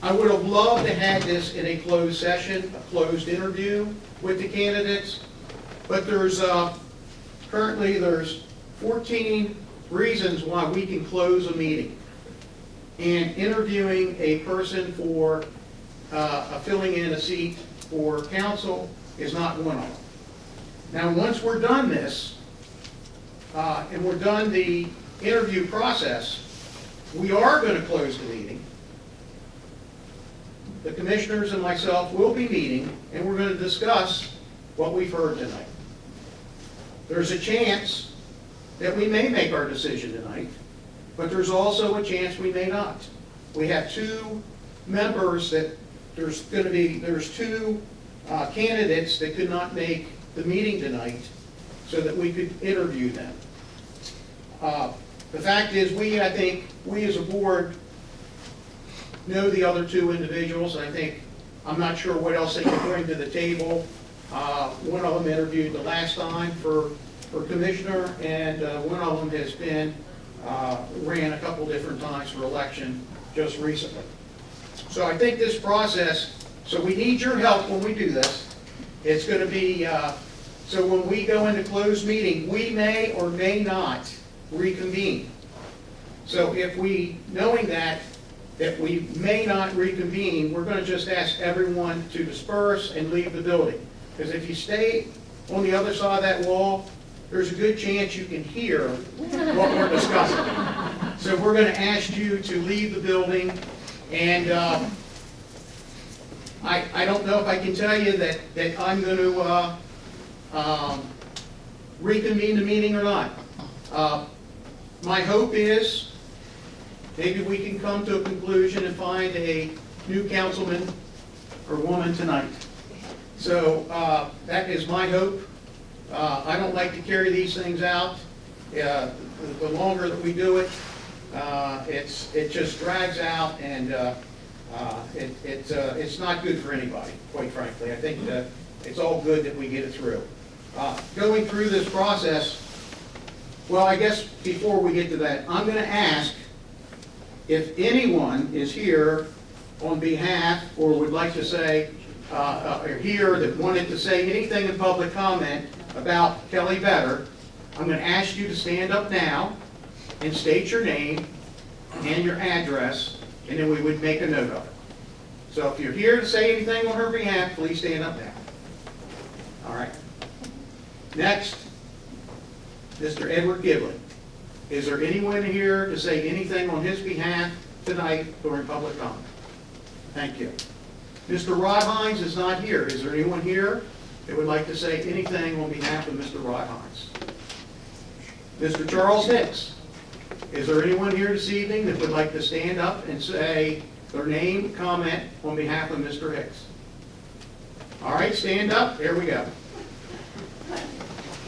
I would have loved to have this in a closed session, a closed interview with the candidates, but currently there's 14 reasons why we can close a meeting. And interviewing a person for filling in a seat for council is not one of them. Now, once we're done this, and we're done the interview process, we are going to close the meeting. The commissioners and myself will be meeting, and we're going to discuss what we've heard tonight. There's a chance that we may make our decision tonight, but there's also a chance we may not. We have two members that there's two candidates that could not make the meeting tonight so that we could interview them. The fact is, I think we as a board know the other two individuals. I'm not sure what else they can bring to the table. One of them interviewed the last time for commissioner, and one of them has been ran a couple different times for election just recently. So I think this process, so we need your help when we do this. It's going to be, so when we go into closed meeting, we may or may not reconvene. So if knowing that we may not reconvene, we're going to just ask everyone to disperse and leave the building. Because if you stay on the other side of that wall, there's a good chance you can hear what we're discussing. So we're going to ask you to leave the building, and I don't know if I can tell you that I'm going to reconvene the meeting or not. My hope is maybe we can come to a conclusion and find a new councilman or woman tonight. So that is my hope. I don't like to carry these things out. The longer that we do it, it just drags out, and it's not good for anybody, quite frankly. I think it's all good that we get it through. Going through this process, well, I guess before we get to that, I'm going to ask if anyone is here on behalf or would like to say, or here that wanted to say anything in public comment about Kelly Vetter, I'm going to ask you to stand up now and state your name and your address, and then we would make a note of it. So if you're here to say anything on her behalf, please stand up now. All right. Next, Mr. Edward Giblin. Is there anyone here to say anything on his behalf tonight during public comment? Thank you. Mr. Rod Hines is not here. Is there anyone here that would like to say anything on behalf of Mr. Rod Hines? Mr. Charles Hicks. Is there anyone here this evening that would like to stand up and say their name, comment on behalf of Mr. Hicks? All right, stand up. There we go.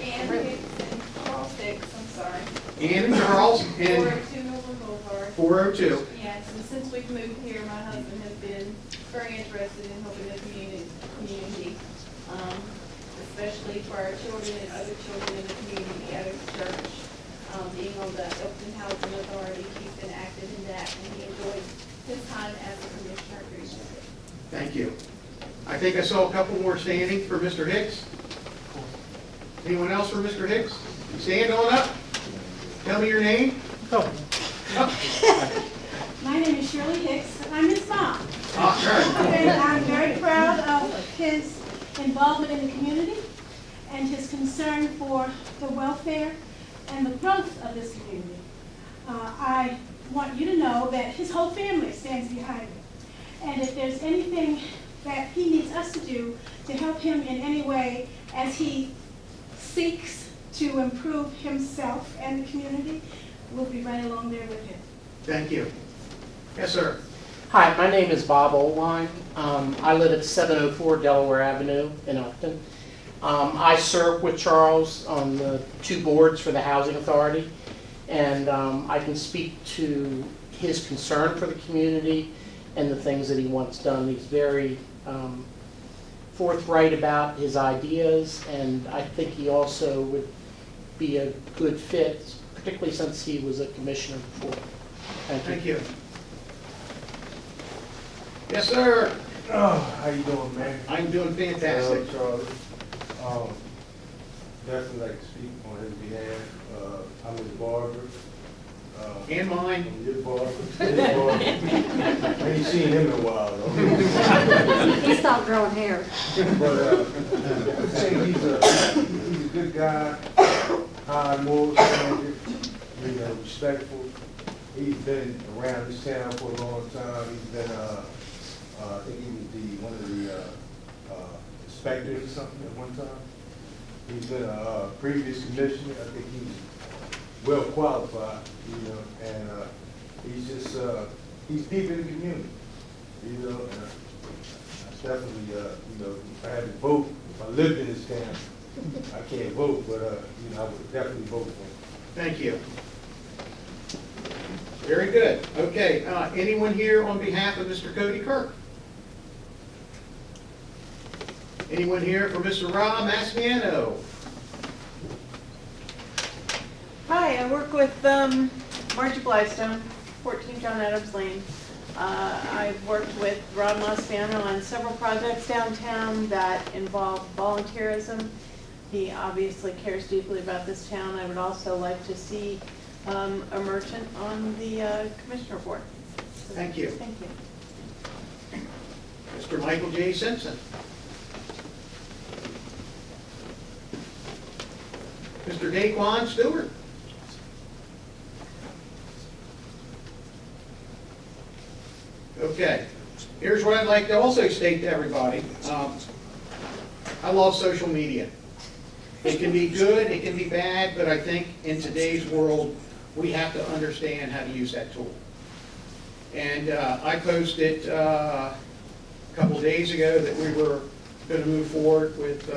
Ann Hicks and Charles Hicks, I'm sorry. Ann and Charles. And 402 Milburn Boulevard. 402. Yes, and since we've moved here, my husband has been very interested in helping the community, especially for our children and other children in the community at his church. Being on the Elkton Housing Authority, he's been active in that, and he enjoys his time as a commissioner. Thank you. I think I saw a couple more standing for Mr. Hicks. Anyone else for Mr. Hicks? Stand on up. Tell me your name. Oh. My name is Shirley Hicks. I'm his mom. Sure. And I'm very proud of his involvement in the community and his concern for the welfare and the growth of this community. I want you to know that his whole family stands behind him. And if there's anything that he needs us to do to help him in any way as he seeks to improve himself and the community, we'll be right along there with him. Thank you. Yes, sir. Hi, my name is Bob Oline. I live at 704 Delaware Avenue in Elkton. I serve with Charles on the 2 boards for the Housing Authority, and I can speak to his concern for the community and the things that he wants done. He's very forthright about his ideas, and I think he also would be a good fit, particularly since he was a commissioner before. Thank you. Yes, sir. Oh, how you doing, man? I'm doing fantastic. Charlie. Definitely like to speak on his behalf. I'm his barber. And mine. His barber. His barber. I ain't seen him in a while, though. He stopped growing hair. But I think he's a good guy, high moral standard, respectful. He's been around this town for a long time. He's been, I think he was one of the inspectors or something at one time. He's been a previous commissioner. I think he's well qualified, and he's just, he's deep in the community, and I definitely, if I had to vote, if I lived in this town, I can't vote, but, I would definitely vote for him. Thank you. Very good. Okay, anyone here on behalf of Mr. Cody Kirk? Anyone here for Mr. Rob Masciano? Hi, I work with Margie Blystone, 14 John Adams Lane. I've worked with Rob Masciano on several projects downtown that involve volunteerism. He obviously cares deeply about this town. I would also like to see a merchant on the commissioner board. So, thank you. Thank you. Mr. Michael J. Simpson. Mr. Daquan Stewart. Okay, here's what I'd like to also state to everybody. I love social media. It can be good, it can be bad, but I think in today's world, we have to understand how to use that tool. And I posted a couple days ago that we were going to move forward with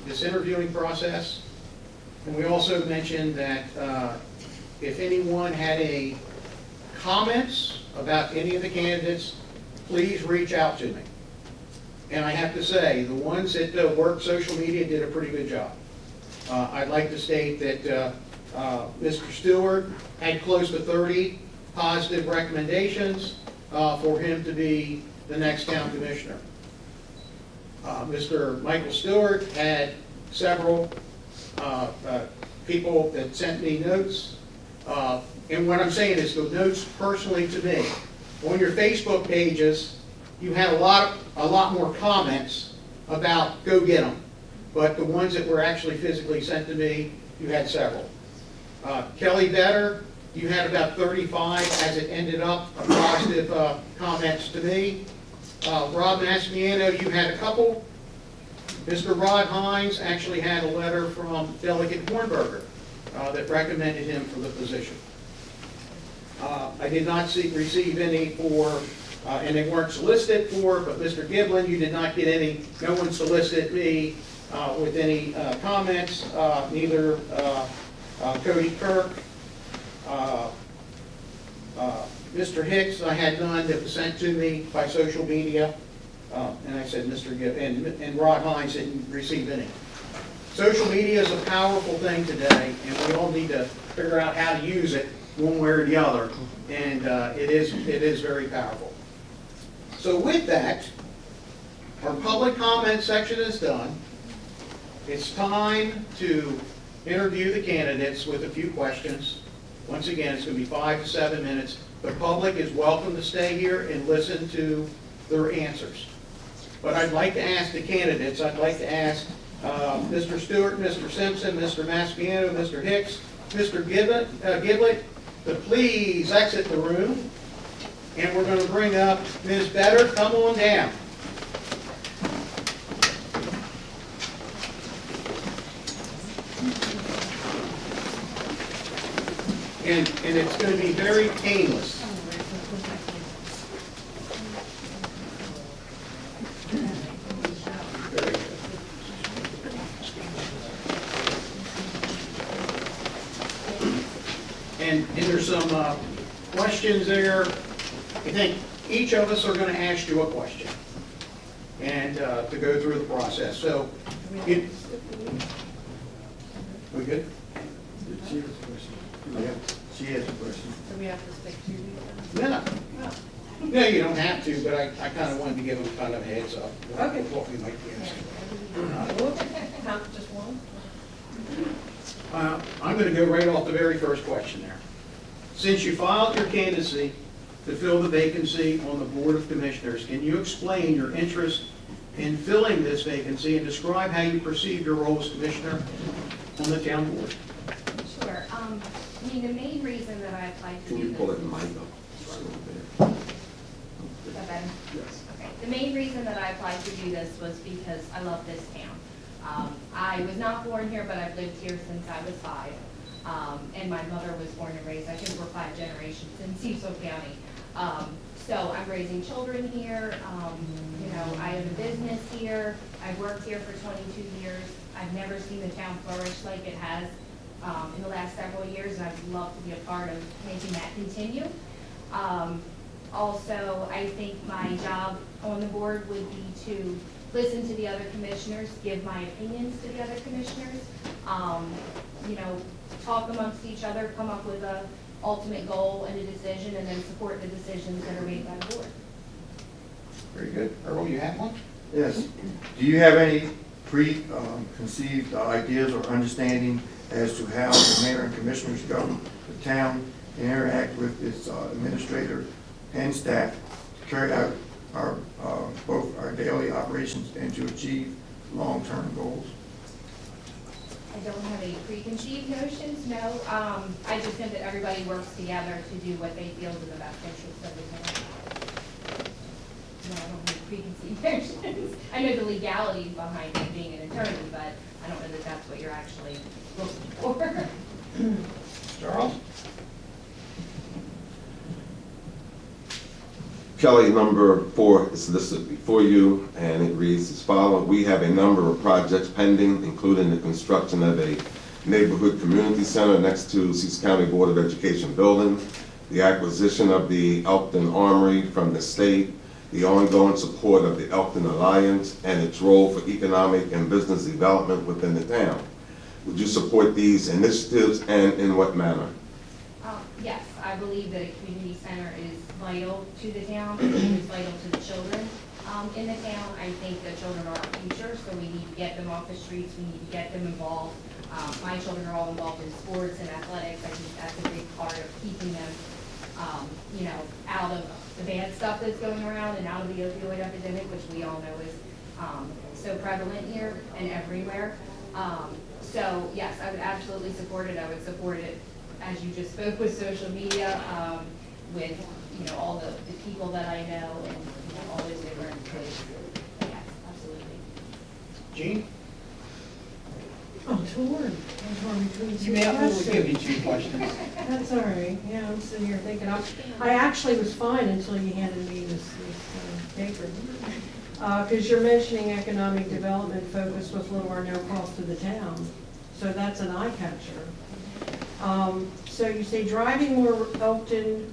this interviewing process. And we also mentioned that if anyone had any comments about any of the candidates, please reach out to me. And I have to say, the ones that worked social media did a pretty good job. I'd like to state that Mr. Stewart had close to 30 positive recommendations for him to be the next town commissioner. Mr. Michael Stewart had several people that sent me notes. And what I'm saying is the notes personally to me. On your Facebook pages, you had a lot more comments about go get them. But the ones that were actually physically sent to me, you had several. Kelly Vetter, you had about 35 as it ended up positive comments to me. Rob Masciano, you had a couple. Mr. Rod Hines actually had a letter from Delegate Hornberger that recommended him for the position. I did not receive any for, and they weren't solicited for, but Mr. Giblin, you did not get any, no one solicited me with any comments, neither Cody Kirk, Mr. Hicks, I had none that was sent to me by social media, and I said Mr. Giblin, and Rod Hines didn't receive any. Social media is a powerful thing today, and we all need to figure out how to use it one way or the other, and it is very powerful. So with that, our public comment section is done. It's time to interview the candidates with a few questions. Once again, it's going to be 5 to 7 minutes. The public is welcome to stay here and listen to their answers. But I'd like to ask the candidates, I'd like to ask Mr. Stewart, Mr. Simpson, Mr. Masciano, Mr. Hicks, Mr. Giblett, to please exit the room. And we're going to bring up Ms. Better. Come on down. And it's going to be very painless. some questions there. I think each of us are going to ask you a question and to go through the process. So, we good? She has a question. Yeah, she has a question. Do we have to stick to these? No. No, you don't have to, but I kind of wanted to give them kind of a heads up of what we might be asking. Just one? I'm going to go right off the very first question there. Since you filed your candidacy to fill the vacancy on the Board of Commissioners, can you explain your interest in filling this vacancy and describe how you perceive your role as Commissioner on the town board? Sure. I mean, the main reason that I applied to Can do you pull this. it in mic up? Is that better? Yes. Okay. The main reason that I applied to do this was because I love this town. I was not born here, but I've lived here since I was 5. And my mother was born and raised, I think we're 5 generations in Cecil County. So I'm raising children here. You know, I have a business here. I've worked here for 22 years. I've never seen the town flourish like it has in the last several years, and I'd love to be a part of making that continue. Also, I think my job on the board would be to listen to the other commissioners, give my opinions to the other commissioners, you know, talk amongst each other, come up with a ultimate goal and a decision, and then support the decisions that are made by the board. Very good. Earl, you have one? Yes. Do you have any preconceived ideas or understanding as to how the mayor and commissioners govern the town and interact with its administrator and staff to carry out our both our daily operations and to achieve long-term goals? I don't have any preconceived notions, no. I just think that everybody works together to do what they feel is in the best interest of the town. No, I don't have preconceived notions. I know the legalities behind being an attorney, but I don't know that that's what you're actually looking for. Charles? Kelly, number 4 is listed before you, and it reads as follows. We have a number of projects pending, including the construction of a neighborhood community center next to Cecil County Board of Education building, the acquisition of the Elkton Armory from the state, the ongoing support of the Elkton Alliance, and its role for economic and business development within the town. Would you support these initiatives, and in what manner? Yes, I believe that a community center is vital to the town. It is vital to the children in the town. I think the children are our future, so we need to get them off the streets. We need to get them involved. My children are all involved in sports and athletics. I think that's a big part of keeping them, you know, out of the bad stuff that's going around and out of the opioid epidemic, which we all know is so prevalent here and everywhere. So yes, I would absolutely support it. I would support it, as you just spoke, with social media, with, you know, all the people that I know, and, you know, all those different places. Yes, absolutely. Jean? I'm torn. I'm torn between You two may have to questions. give you 2 questions. That's all right. Yeah, I'm sitting here thinking, I actually was fine until you handed me this paper. Because you're mentioning economic development focused with little or no cost to the town. So that's an eye catcher. So you say driving more Elkton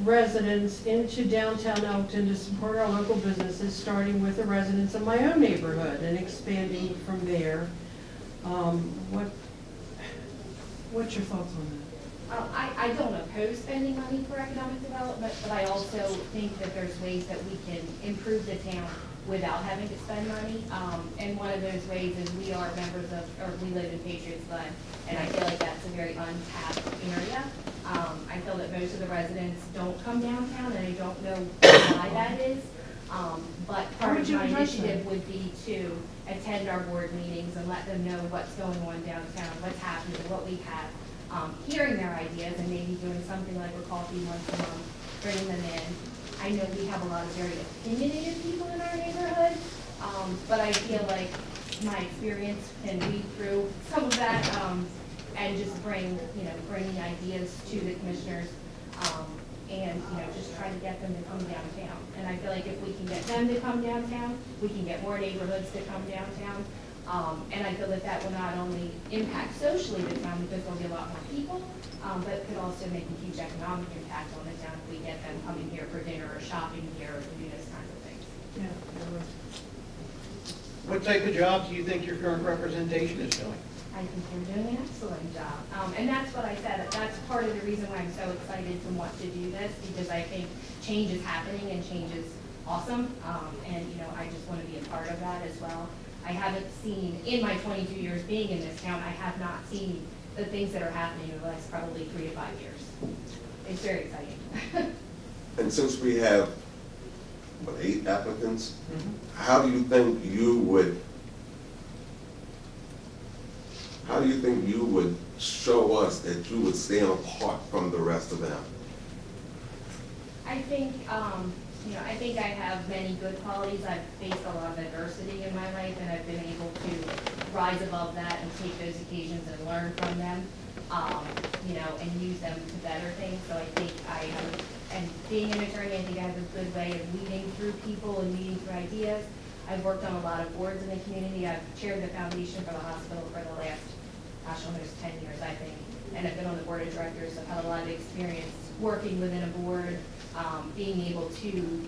residents into downtown Elkton to support our local businesses, starting with the residents of my own neighborhood and expanding from there. What's your thoughts on that? I don't oppose spending money for economic development, but I also think that there's ways that we can improve the town without having to spend money. And one of those ways is we are members of, or we live in Patriots Glen, and I feel like that's a very untapped area. I feel that most of the residents don't come downtown, and I don't know why that is. But part of my initiative would be to attend our board meetings and let them know what's going on downtown, what's happening, what we have. Hearing their ideas and maybe doing something like a coffee once a month, bringing them in. I know we have a lot of very opinionated people in our neighborhood, but I feel like my experience can weed through some of that and just bring ideas to the commissioners and, you know, just try to get them to come downtown. And I feel like if we can get them to come downtown, we can get more neighborhoods to come downtown. And I feel that that will not only impact socially the town, because there'll be a lot more people, but could also make a huge economic impact on the town if we get them coming here for dinner or shopping here or to do those kinds of things. What type of jobs do you think your current representation is doing? I think they're doing an excellent job. And that's what I said, that's part of the reason why I'm so excited to want to do this, because I think change is happening and change is awesome. And, you know, I just want to be a part of that as well. I haven't seen, in my 22 years being in this town, I have not seen the things that are happening in the last probably 3 to 5 years. It's very exciting. And since we have, what, 8 applicants, how do you think you would show us that you would stand apart from the rest of them? I think, you know, I think I have many good qualities. I've faced a lot of adversity in my life, and I've been able to rise above that and take those occasions and learn from them, you know, and use them to better things. So I think I have, and being an attorney, I think I have a good way of leading through people and leading through ideas. I've worked on a lot of boards in the community. I've chaired the foundation for the hospital for the last, gosh, almost 10 years, I think. And I've been on the board of directors, so I've had a lot of experience working within a board, being able to,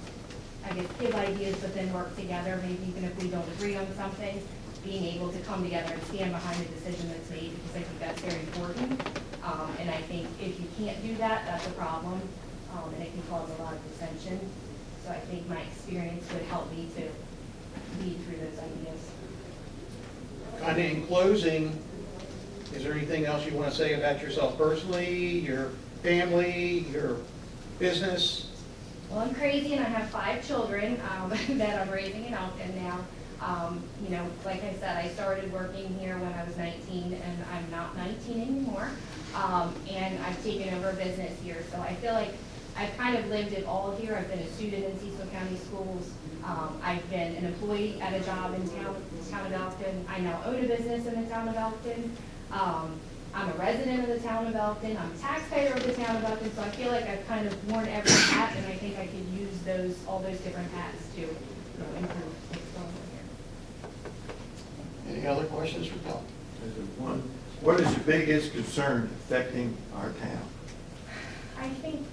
I guess, give ideas, but then work together, maybe even if we don't agree on something, being able to come together and stand behind the decision that's made, because I think that's very important. And I think if you can't do that, that's a problem, and it can cause a lot of dissension. So I think my experience would help me to lead through those ideas. Kind of in closing, is there anything else you want to say about yourself personally, your family, your business? Well, I'm crazy and I have 5 children that I'm raising in Elkton now. You know, like I said, I started working here when I was 19 and I'm not 19 anymore. And I've taken over a business here. So I feel like I've kind of lived it all here. I've been a student in Cecil County Schools. I've been an employee at a job in town of Elkton. I now own a business in the town of Elkton. I'm a resident of the town of Elkton. I'm a taxpayer of the town of Elkton. So I feel like I've kind of worn every hat, and I think I could use all those different hats to, you know, improve what's going on here. Any other questions for Bill? What is your biggest concern affecting our town? I think,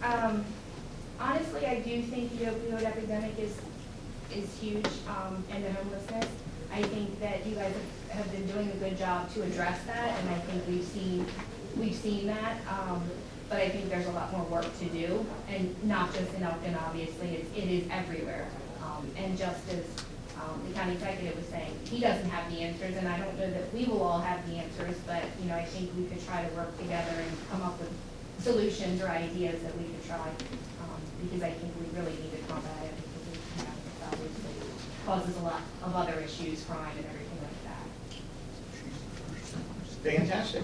honestly, I do think the opioid epidemic is huge, and the homelessness. I think that you guys have been doing a good job to address that, and I think we've seen that. But I think there's a lot more work to do, and not just in Elkton, obviously, it is everywhere. And just as the county executive was saying, he doesn't have the answers, and I don't know that we will all have the answers, but, you know, I think we could try to work together and come up with solutions or ideas that we could try, because I think we really need to combat it, because it, you know, it's obviously causes a lot of other issues, crime and everything like that. Fantastic.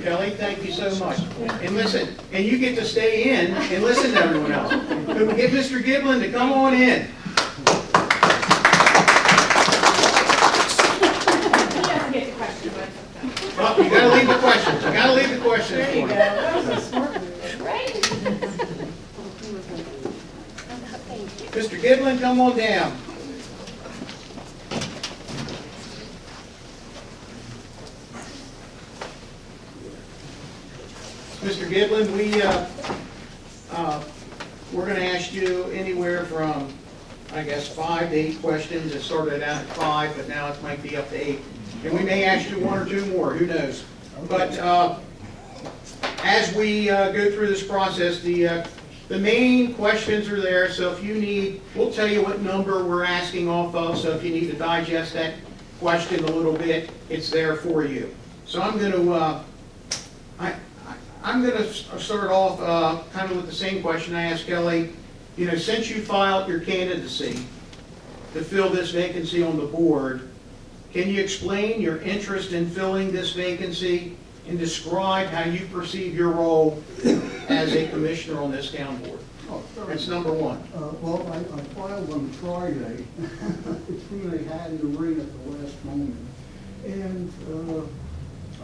Kelly, thank you so much. And listen, and you get to stay in and listen to everyone else. Get Mr. Giblin to come on in. He doesn't get the question, but it's okay. Well, you gotta leave the questions. You gotta leave the questions. There you for go. me. That was a smart move. Right? Mr. Giblin, come on down. Mr. Giblin, we're going to ask you anywhere from, I guess, 5 to 8 questions. It started out at 5, but now it might be up to 8. And we may ask you 1 or 2 more, who knows. But as we go through this process, the main questions are there, so if you need, we'll tell you what number we're asking off of, so if you need to digest that question a little bit, it's there for you. So I'm going to start off kind of with the same question I asked Kelly. You know, since you filed your candidacy to fill this vacancy on the board, can you explain your interest in filling this vacancy and describe how you perceive your role as a commissioner on this town board? That's number 1. Well, I filed on Friday. It's who they had in the ring at the last moment. And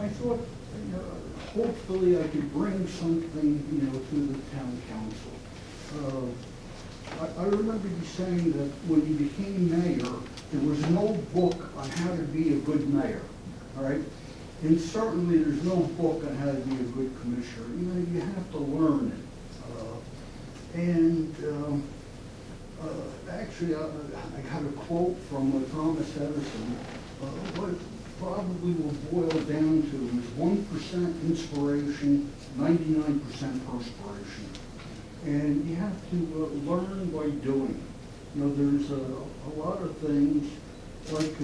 I thought, hopefully I could bring something, to the town council. I remember you saying that when you became mayor, there was no book on how to be a good mayor, all right? And certainly there's no book on how to be a good commissioner. You know, you have to learn it. Actually, I got a quote from Thomas Edison. What it probably will boil down to is 1% inspiration, 99% perspiration. And you have to learn by doing. You know, there's a lot of things, like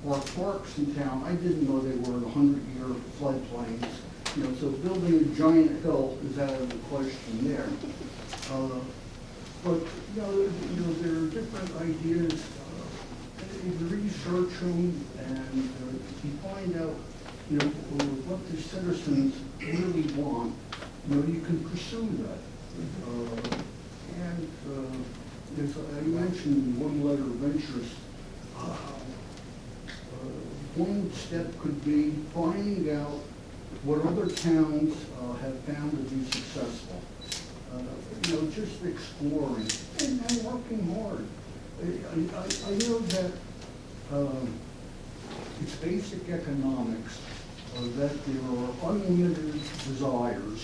our parks in town. I didn't know they were in 100-year floodplains. You know, so building a giant hill is out of the question there. But you know, there are different ideas. You research them, and you find out, you know, what the citizens really want. You know, you can pursue that. As I mentioned in one letter of interest, one step could be finding out what other towns have found to be successful. You know, just exploring and working hard. I know that it's basic economics that there are unlimited desires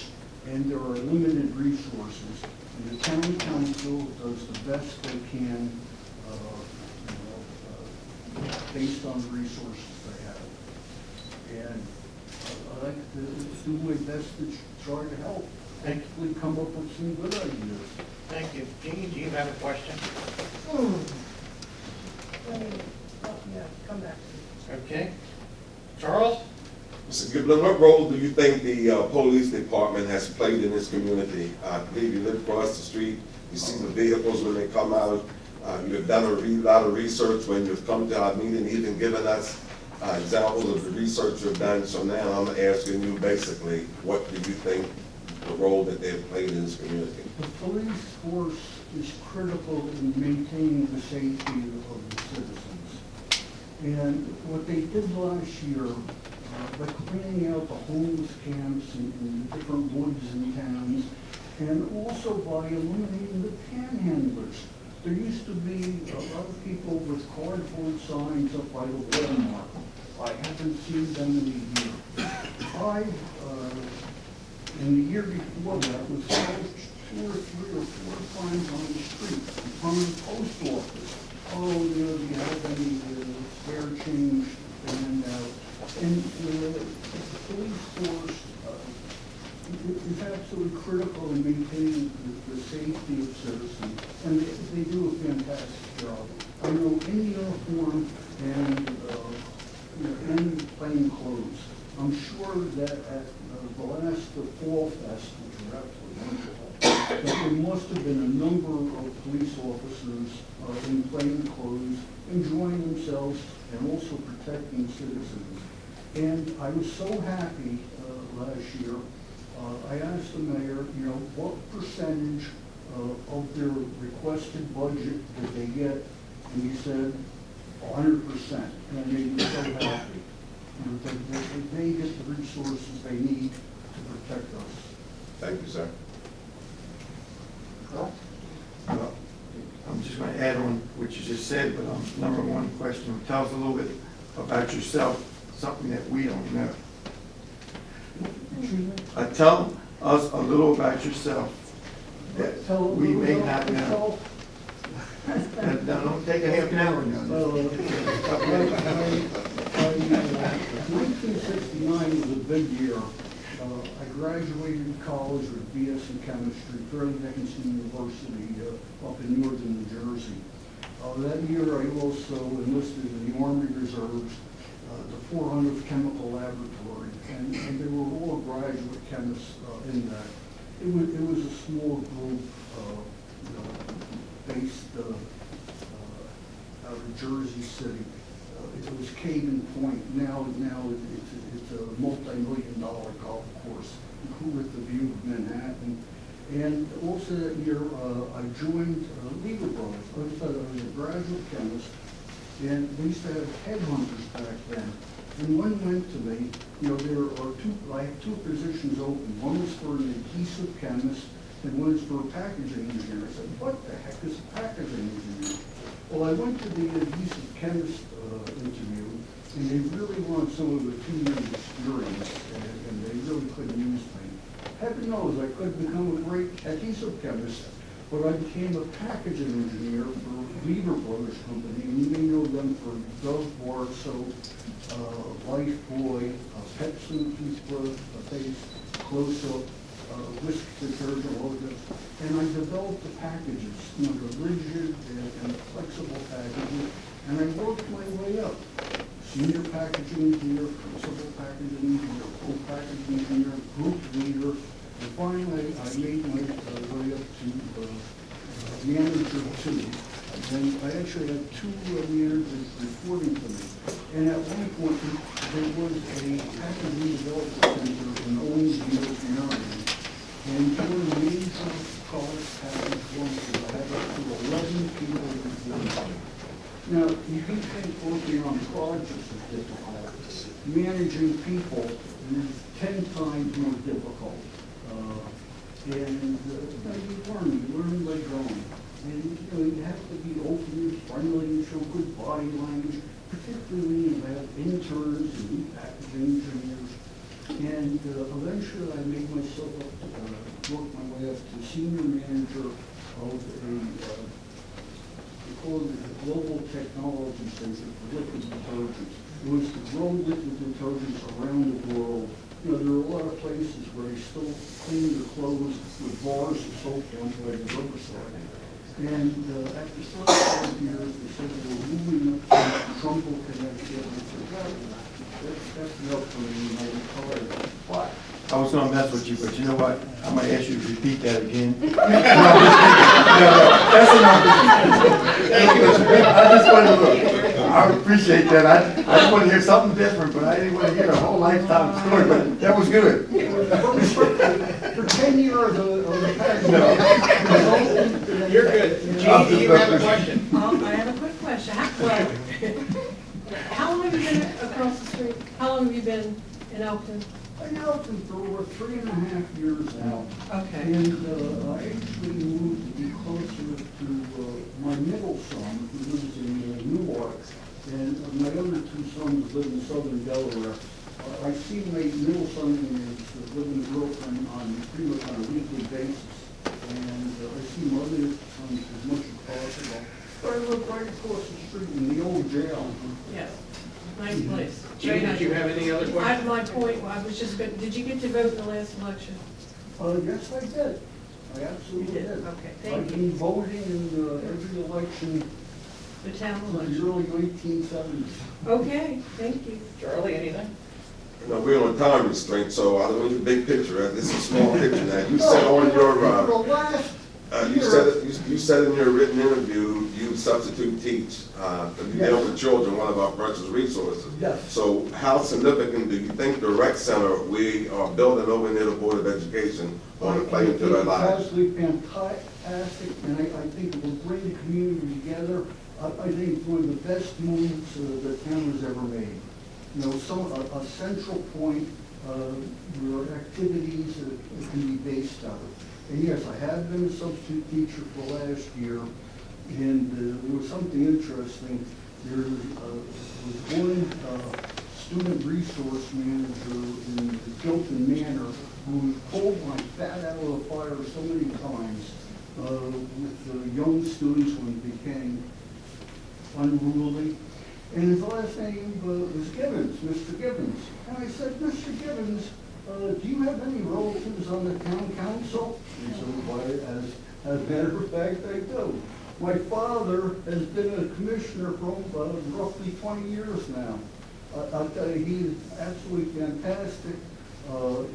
and there are limited resources. And the town council does the best they can based on the resources they have. And I like to do my best to try to help. Hopefully come up with some good ideas. Thank you. Jean, do you have a question? Yeah, come back. Okay. Charles? Mr. Giblin, what role do you think the police department has played in this community? I believe you live across the street, you see the vehicles when they come out, you've done a lot of research when you've come to our meeting, even given us examples of the research you've done. So now I'm asking you basically, what do you think the role that they've played in this community? The police force is critical in maintaining the safety of the citizens. And what they did last year, by cleaning out the homeless camps in different woods and towns, and also by eliminating the panhandlers. There used to be a lot of people with cardboard signs up by the Walmart. I haven't seen them in a year. In the year before that, was 2 or 3 or 4 times on the street, in front of the post office. Oh, you know, do you have any spare change to hand out? And the police force is absolutely critical in maintaining the safety of citizens, and they do a fantastic job. I know in uniform and plain clothes. I'm sure that at the last Fall Fest, which was absolutely wonderful, that there must have been a number of police officers in plain clothes enjoying themselves and also protecting citizens. And I was so happy last year. I asked the mayor, you know, what percentage of their requested budget did they get? And he said 100%. And I made me so happy. You know, that they get the resources they need to protect us. Thank you, sir. I'm just going to add on what you just said, but number one question, tell us a little bit about yourself, something that we don't know. Tell us a little about yourself that we may not know. Don't take a half an hour now. 1969 was a big year. I graduated college with BS in chemistry, Fairleigh Dickinson University up in northern New Jersey. That year I also enlisted in the Army Reserves, the 400th Chemical Laboratory, and they were all graduate chemists in that. It was a small group based out of Jersey City. It was Caven Point. Now it's a multi-million-dollar golf course, including the view of Manhattan. And also that year, I joined Lever Brothers. I was a graduate chemist, and we used to have headhunters back then. And one went to me, you know, I have 2 positions open. One was for an adhesive chemist, and one is for a packaging engineer. I said, what the heck is a packaging engineer? Well, I went to the adhesive chemist interview, and they really want someone with 2 years experience, and they really couldn't use me. Heaven knows I could become a great adhesive chemist, but I became a packaging engineer for Weaver Brothers Company, and you may know them for Dove bar soap, Lifebuoy, Pepsi toothpaste, close-up, whisk detergent, all of this. And I developed the packages, the rigid and flexible packages, and I worked my way up. Senior packaging engineer, principal packaging engineer, co-packaging engineer, group leader, and finally I made my way up to manager 2. And I actually had 2 managers reporting to me. And at one point, there was a packaging development center in Owensville, Maryland. And during a major college package launches, I had up to 11 people reporting. Now, you can think working on projects is difficult. Managing people is 10 times more difficult. You learn by going. And you have to be open and friendly and show good body language, particularly when you have interns and new packaging engineers. And eventually I made myself up to work my way up to senior manager of they call it the Global Technology Center for Liquid Detergents. It was to grow liquid detergents around the world. There are a lot of places where they still clean their clothes with bars of soap down by the riverside. And after 35 years, they said they were moving up to Trumbull, Connecticut. And I said, that's enough for me, and I retired. But I was gonna mess with you, but you know what? I'm gonna ask you to repeat that again. No, that's enough. Thank you. I just wanted to look. I appreciate that. I just want to hear something different, but I didn't want to hear a whole lifetime story, but that was good. For 10 years of the past. No. You're good. Jean, do you have a question? I have a quick question. How long have you been across the street? How long have you been in Elkton? I've been in Elkton for over 3.5 years now. Okay. And I actually moved to be closer to my middle son, who lives in Newark, and my other 2 sons live in southern Delaware. I see my middle son and his living girlfriend on pretty much on a weekly basis, and I see my other sons as much as possible. But I live right across the street in the old jail. Yes. Nice place. Jane, did you have any other questions? My point, I was just going, did you get to vote in the last election? Yes, I did. I absolutely did. Okay, thank I've been voting in every election The town since the election. early 1970s. Okay, thank you. Charlie, anything? No, we're on a time restraint, so I don't need the big picture. This is a small picture now. You said on your, you said in your written interview, you substitute teach, you deal with children, one of our precious resources. Yes. So how significant do you think the rec center we are building over near the Board of Education on the play into their lives? It's absolutely fantastic, and I think it will bring the community together. I think it's one of the best moves the town has ever made. A central point where activities can be based on. And yes, I have been a substitute teacher for last year, and there was something interesting. There was one student resource manager in the Elkton Manor who pulled my fat out of the fire so many times with young students when it became unruly. And his last name was Gibbons, Mr. Gibbons. And I said, Mr. Gibbons, do you have any relatives on the town council? He said, why, as a matter of fact, I do. My father has been a commissioner for roughly 20 years now. I'll tell you, he is absolutely fantastic.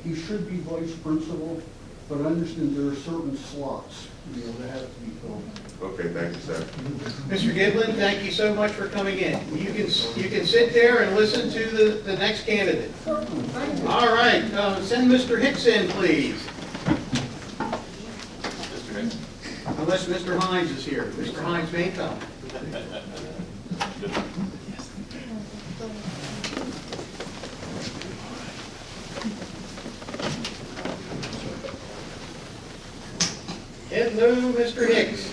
He should be vice principal, but I understand there are certain slots, that have to be filled. Okay, thank you, sir. Mr. Giblin, thank you so much for coming in. You can sit there and listen to the next candidate. All right, send Mr. Hicks in, please. Unless Mr. Hines is here. Mr. Hines may come. Hello, Mr. Hicks.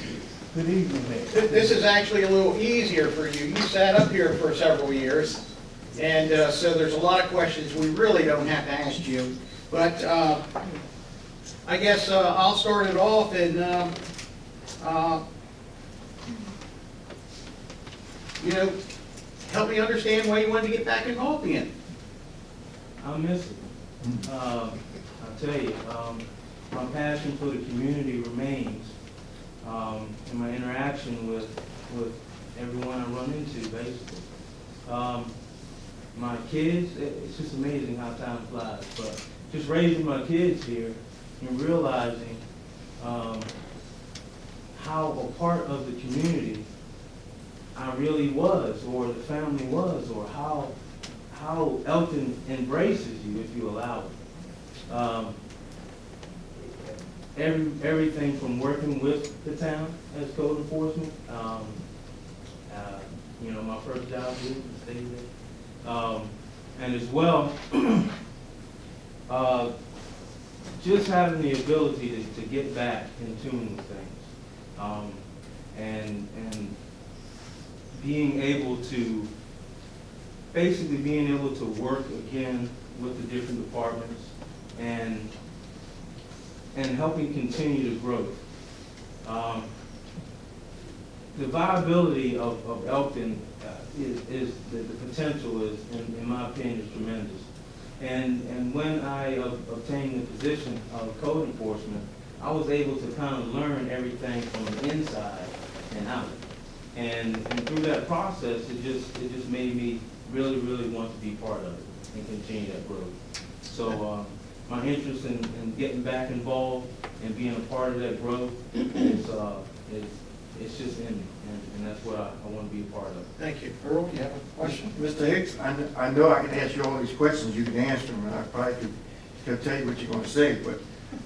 Good evening, Mayor. This is actually a little easier for you. You sat up here for several years, and so there's a lot of questions we really don't have to ask you. But I guess I'll start it off and, you know, help me understand why you wanted to get back involved again. I miss it. I'll tell you, my passion for the community remains. In my interaction with everyone I run into, basically. My kids, it's just amazing how time flies, but just raising my kids here and realizing how a part of the community I really was, or the family was, or how Elkton embraces you if you allow it. Everything from working with the town as code enforcement, you know, my first job here, stay there, and as well, just having the ability to get back in tune with things, and being able to, basically being able to work again with the different departments and helping continue the growth. The viability of Elkton is the potential is, in my opinion, is tremendous. And when I obtained the position of code enforcement, I was able to kind of learn everything from the inside and out. And through that process, it just made me really, really want to be part of it and continue that growth. So my interest in getting back involved and being a part of that growth it's just in me, and that's what I want to be a part of. Thank you. Earl, you have a question? Mr. Hicks, I know I can ask you all these questions, you can answer them, and I probably could tell you what you're going to say, but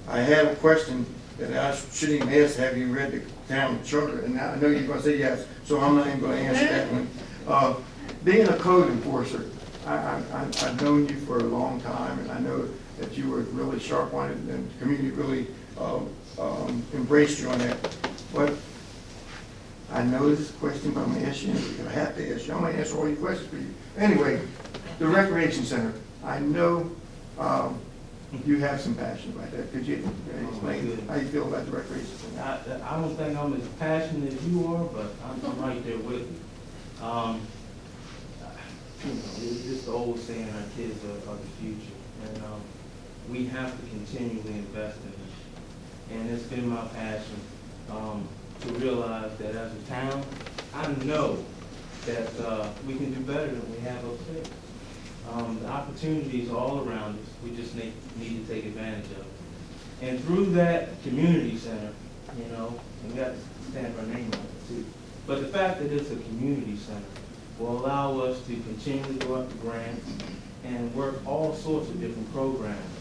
I have a question that I shouldn't even ask. Have you read the town charter? And I know you're going to say yes, so I'm not even going to answer that one. Being a code enforcer, I've known you for a long time, and I know that you were really sharp-minded, and the community really embraced you on that. But I know this question, but I'm going to ask you, because I have to ask you. I'm going to answer all your questions for you. Anyway, the recreation center. I know you have some passion about that. Could you explain how you feel about the recreation center? I don't think I'm as passionate as you are, but I'm right there with you. You know, it's just the old saying, our kids are the future, and we have to continually invest in them. And it's been my passion to realize that as a town, I know that we can do better than we have upstairs. The opportunities are all around us. We just need to take advantage of it. And through that community center, you know, we got to stamp our name on it too. But the fact that it's a community center will allow us to continually go up to grants and work all sorts of different programs,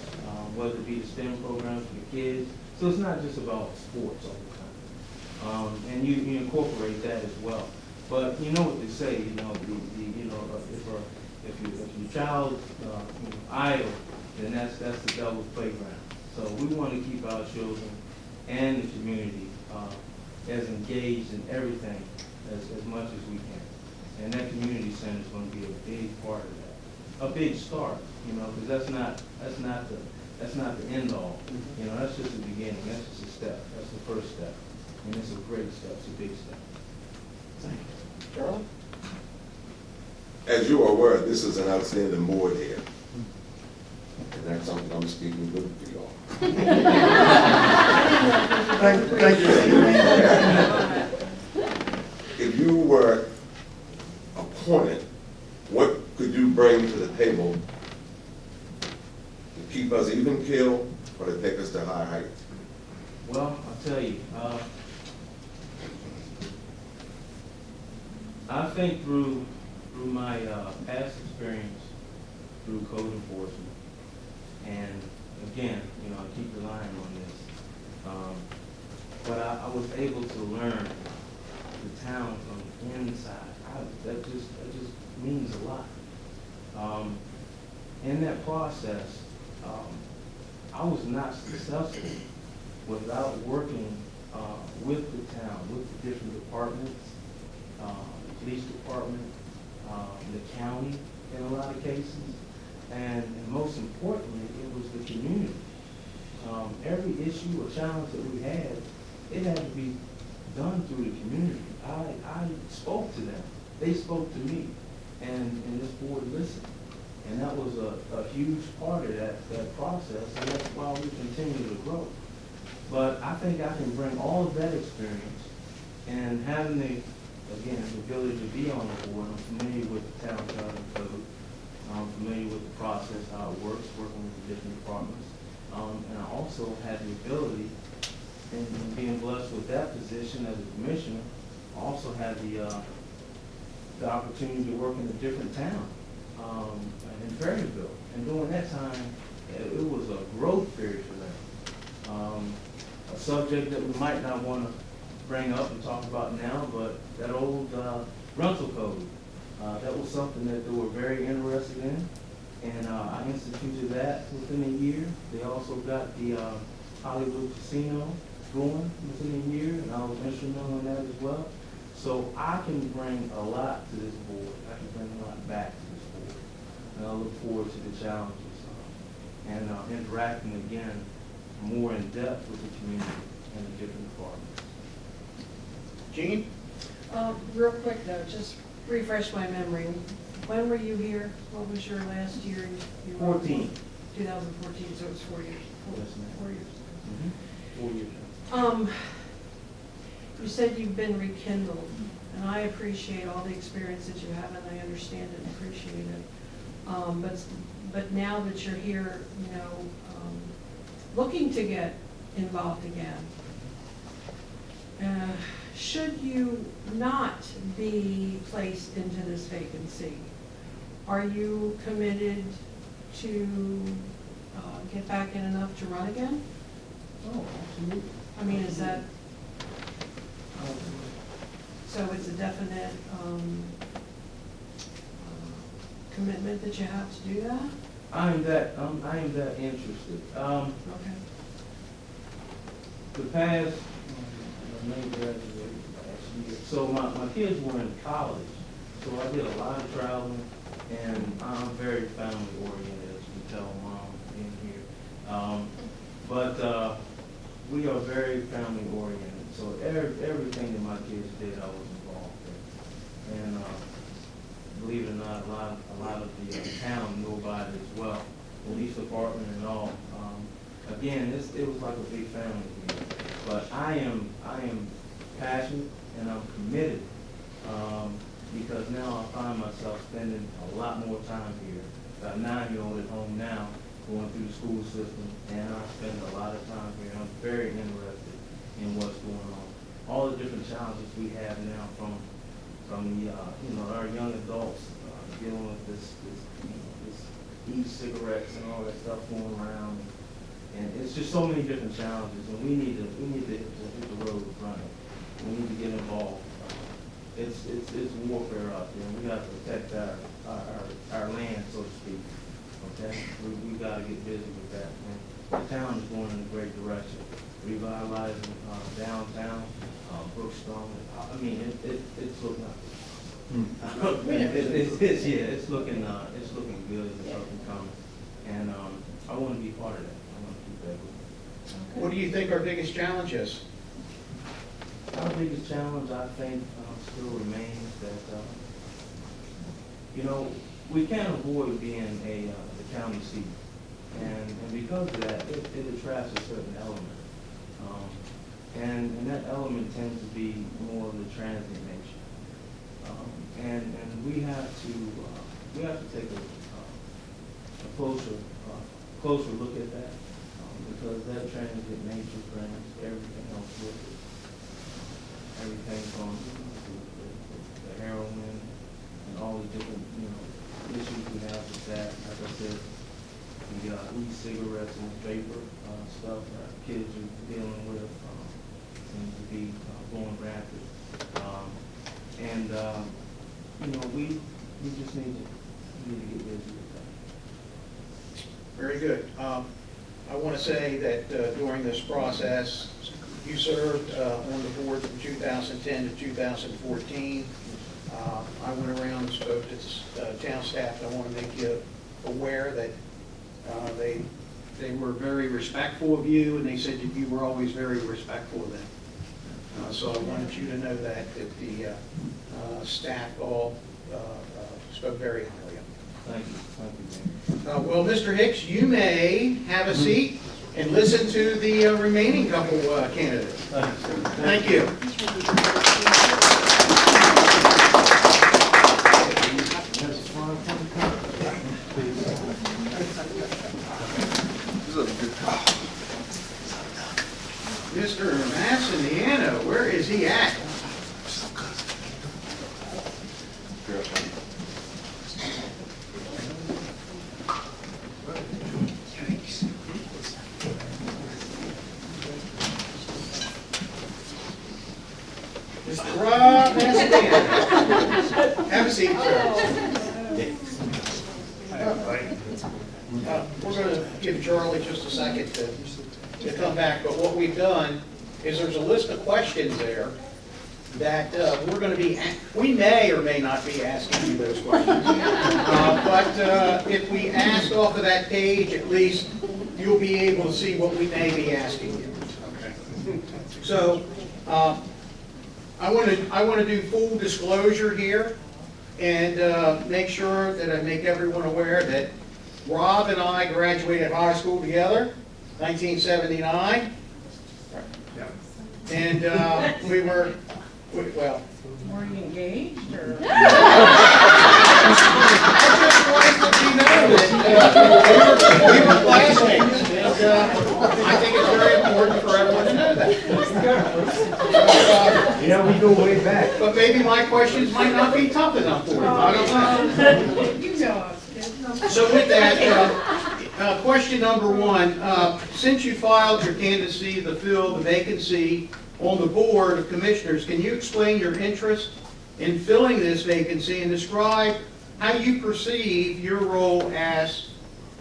whether it be the STEM programs for the kids. So it's not just about sports all the time. And you incorporate that as well. But you know what they say, you know, if your child idle, then that's the devil's playground. So we want to keep our children and the community as engaged in everything as much as we can. And that community center is going to be a big part of that, a big start, you know, because that's not the end all. You know, that's just the beginning. That's just a step. That's the first step, and it's a great step. It's a big step. Thank you, Charlie. As you are aware, this is an outstanding board here, and that's something I'm speaking good for y'all. Thank you. If you were appointed, what could you bring to the table to keep us even keel or to take us to higher heights? Well, I'll tell you, I think through my past experience through code enforcement, and again, you know, I keep relying on this, but I was able to learn the town from the inside. That just means a lot. In that process, I was not successful without working with the town, with the different departments, the police department, the county in a lot of cases, and most importantly, it was the community. Every issue or challenge that we had, it had to be done through the community. I spoke to them, they spoke to me, and this board listened. And that was a huge part of that process, and that's why we continue to grow. But I think I can bring all of that experience, and having again, the ability to be on the board. I'm familiar with the town charter and code. I'm familiar with the process, how it works, working with the different departments. And I also had the ability, and being blessed with that position as a commissioner, I also had the opportunity to work in a different town, in Perryville. And during that time, it was a growth period for them. A subject that we might not want to bring up and talk about now, but that old rental code, that was something that they were very interested in. And I instituted that within a year. They also got the Hollywood Casino going within a year, and I was instrumental in that as well. So I can bring a lot to this board. I can bring a lot back to this board. And I look forward to the challenges and interacting again more in depth with the community and the different departments. Gene? Real quick though, just refresh my memory. When were you here? What was your last year? 14. 2014, so it was 4 years. Yes, ma'am. 4 years. Mm-hmm. 4 years. You said you've been rekindled, and I appreciate all the experience that you have, and I understand it and appreciate it. But now that you're here, you know, looking to get involved again, should you not be placed into this vacancy, are you committed to get back in enough to run again? Oh, absolutely. I mean, is that, so it's a definite commitment that you have to do that? I am that interested. Okay. The past, maybe graduated last year. So my kids were in college, so I did a lot of traveling, and I'm very family oriented, as you can tell, Mom, being here. But we are very family oriented, so everything that my kids did, I was involved in. And believe it or not, a lot of the town knew about it as well, police department and all. Again, it was like a big family here. But I am passionate and I'm committed because now I find myself spending a lot more time here. Got a 9-year-old at home now, going through the school system, and I spend a lot of time here. I'm very interested in what's going on. All the different challenges we have now from the our young adults dealing with this e-cigarettes and all that stuff going around. And it's just so many different challenges, and we need to hit the road running. We need to get involved. It's warfare out there, and we got to protect our land, so to speak. Okay, we got to get busy with that. And the town is going in a great direction, revitalizing downtown, Brookstone. I mean, it's looking up. It's looking good. It's up and coming, and I want to be part of that. What do you think our biggest challenge is? Our biggest challenge, I think, still remains that, we can't avoid being the county seat. And because of that, it attracts a certain element. And that element tends to be more of the transient nature. And we have to take a closer look at that. Because that transient nature brings everything else with it. Everything from the heroin and all the different, issues we have with that. Like I said, the e-cigarettes and vapor stuff that kids are dealing with seems to be going rampant. We just need to get busy with that. Very good. I want to say that during this process, You served on the board from 2010 to 2014. I went around and spoke to the town staff. I want to make you aware that they were very respectful of you, and they said that you were always very respectful of them. So I wanted you to know that the staff all spoke very highly of you. Thank you, Mayor. Well, Mr. Hicks, you may have a seat and listen to the remaining couple candidates. Thank you. Mr. Massiniano, where is he at? Mr. Rob Massiniano. Have a seat, sir. We're going to give Charlie just a second to come back, but what we've done is there's a list of questions there that we're going to be, we may or may not be asking you those questions. But if we ask off of that page, at least you'll be able to see what we may be asking you. Okay. So I want to do full disclosure here and make sure that I make everyone aware that Rob and I graduated high school together, 1979. And we were, well. Were you engaged or? I just wanted to let you know that we were classmates. And I think it's very important for everyone to know that. You know, we go way back. But maybe my questions might not be tough enough for you. I don't know. You know. So with that, question number one, since you filed your candidacy to fill the vacancy on the Board of Commissioners, can you explain your interest in filling this vacancy and describe how you perceive your role as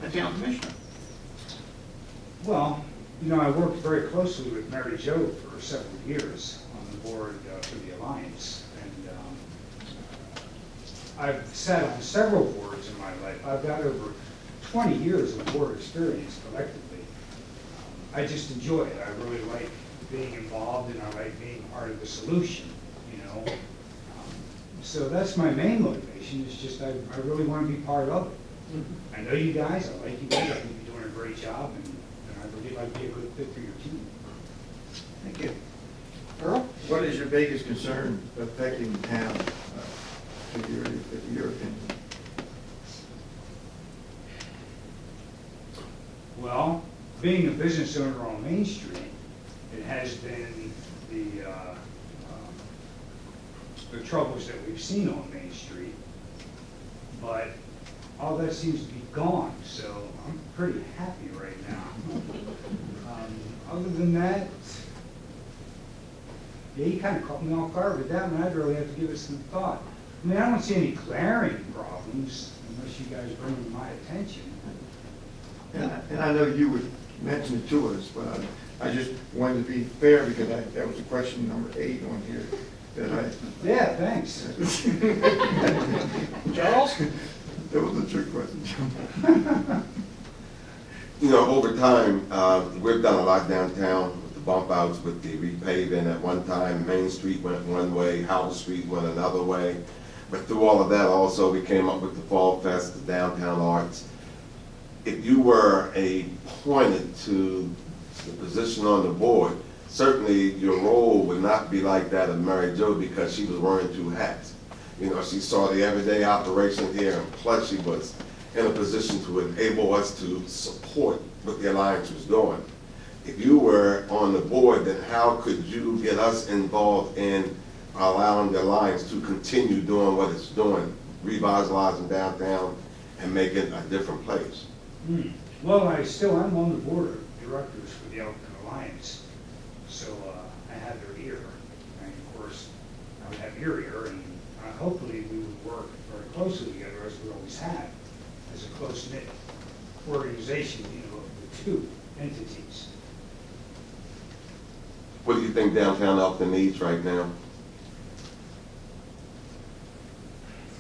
a town commissioner? Well, you know, I worked very closely with Mary Jo for several years on the board for the Alliance, and I've sat on several boards in my life. I've got over 20 years of board experience collectively. I just enjoy it. I really like being involved, and I like being part of the solution, you know. So that's my main motivation, is just I really want to be part of it. I know you guys, I like you guys, I think you're doing a great job, and I believe I'd be a good fit for your team. Thank you. Earl? What is your biggest concern affecting the town, in your opinion? Well, being a business owner on Main Street, it has been the troubles that we've seen on Main Street, but all that seems to be gone, so I'm pretty happy right now. Other than that, yeah, you kind of caught me off guard with that one. I'd really have to give it some thought. I mean, I don't see any glaring problems unless you guys bring them to my attention. And I know you would mention it to us, but I just wanted to be fair, because that was a question number 8 on here that I. Yeah, thanks. Charles? That was a trick question. You know, over time, we've done a lot downtown with the bump outs, with the repaving. At one time, Main Street went one way, Howard Street went another way. But through all of that also, we came up with the Fall Fest, the Downtown Arts. If you were appointed to the position on the board, certainly your role would not be like that of Mary Jo, because she was wearing 2 hats. You know, she saw the everyday operation here, and plus she was in a position to enable us to support what the Alliance was doing. If you were on the board, then how could you get us involved in allowing the Alliance to continue doing what it's doing, revitalizing downtown and make it a different place? Well, I still am on the board of directors for the Elkton Alliance, so I have their ear, and of course I would have your ear, and hopefully we would work very closely together, as we always have, as a close-knit organization, you know, of the 2 entities. What do think downtown Elkton needs right now?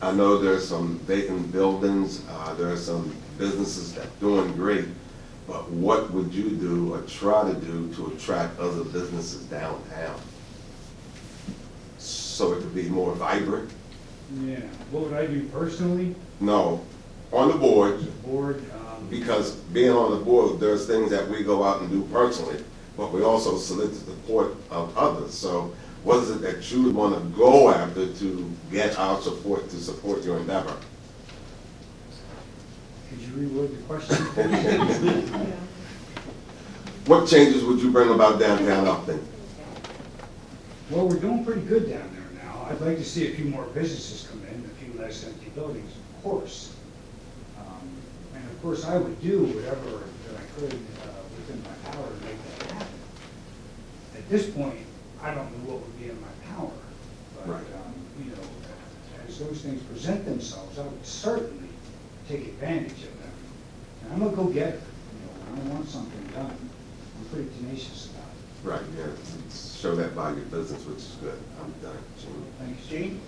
I know there's some vacant buildings, there are some businesses that are doing great, but what would you do or try to do to attract other businesses downtown? So it could be more vibrant? Yeah, what would I do personally? No, on the board. Board, Because being on the board, there's things that we go out and do personally, but we also solicit the support of others. So what is it that you would want to go after to get our support, to support your endeavor? could you reword the question? What changes would you bring about downtown Elkton? Well, we're doing pretty good down there now. I'd like to see a few more businesses come in, a few less empty buildings, of course. And of course, I would do whatever that I could within my power to make that happen. At this point, I don't know what would be in my power, but, you know, as those things present themselves, I would certainly take advantage of them. And I'm a go-getter, you know, when I want something done, I'm pretty tenacious about it. Right, yeah, show that by your business, which is good. I'm done, Gene. Thanks, Gene?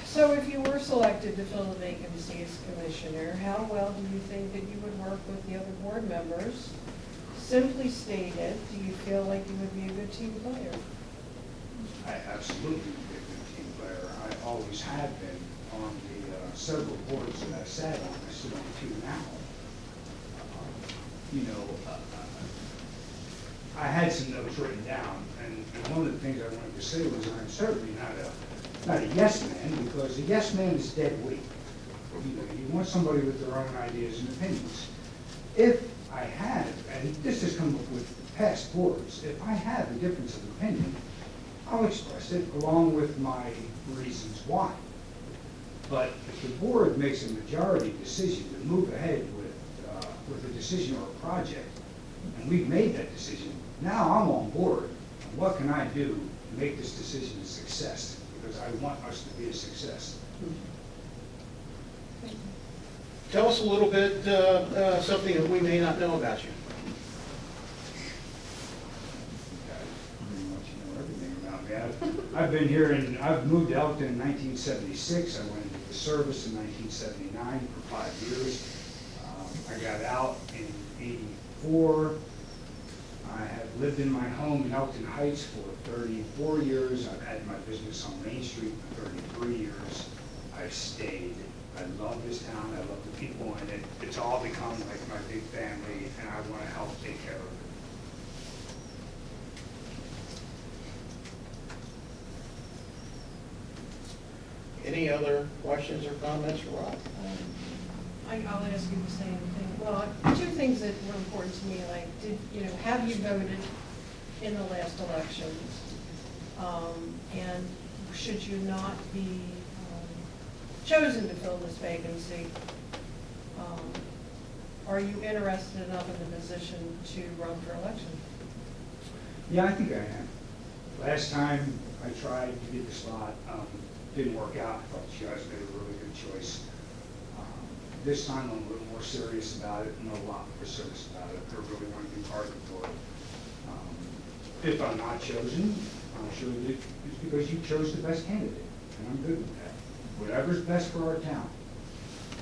So if you were selected to fill the vacancy as commissioner, how well do you think that you would work with the other board members? Simply stated, do you feel like you would be a good team player? I absolutely would be a good team player. I always have been on the several boards that I sat on. I sit on two now. You know, I had some notes written down, and one of the things I wanted to say was I'm certainly not a yes man, because a yes man is dead weight. You know, you want somebody with their own ideas and opinions. If I have, and this has come up with past boards, if I have a difference of opinion, I'll express it along with my reasons why. But if the board makes a majority decision to move ahead with a decision or a project, and we've made that decision, now I'm on board. And what can I do to make this decision a success? Because I want us to be a success. Tell us a little bit, something that we may not know about you. Pretty much know everything about me. I've been here, and I've moved to Elkton in 1976. I went into the service in 1979 for 5 years. I got out in '84. I have lived in my home in Elkton Heights for 34 years. I've had my business on Main Street for 33 years. I've stayed. I love this town. I love the people in it. It's all become like my big family, and I want to help take care of it. Any other questions or comments for Rob? I'll ask you the same thing. Well, two things that were important to me, like, have you voted in the last elections? And should you not be chosen to fill this vacancy, are you interested enough in the position to run for election? Yeah, I think I am. Last time I tried to get the spot, didn't work out. I thought you guys made a really good choice. This time I'm a little more serious about it, and a lot more serious about it. I really want to be part of the board. If I'm not chosen, I'm sure that it's because you chose the best candidate, and I'm good with that. Whatever's best for our town.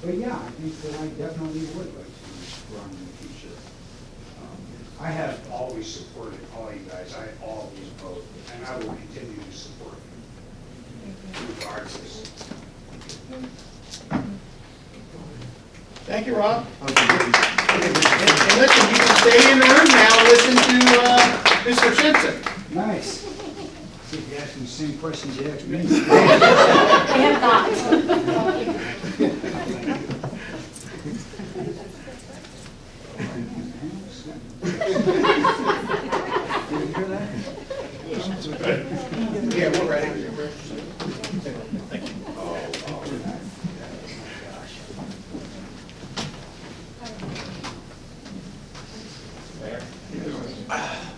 But yeah, I think that I definitely would like to run in the future. I have always supported all you guys. I always vote, and I will continue to support you, regardless. Thank you, Rob. And listen, you can stay in the room now and listen to Mr. Simpson. Nice. See if you ask me the same questions you asked me. I have not. Yeah, we're ready.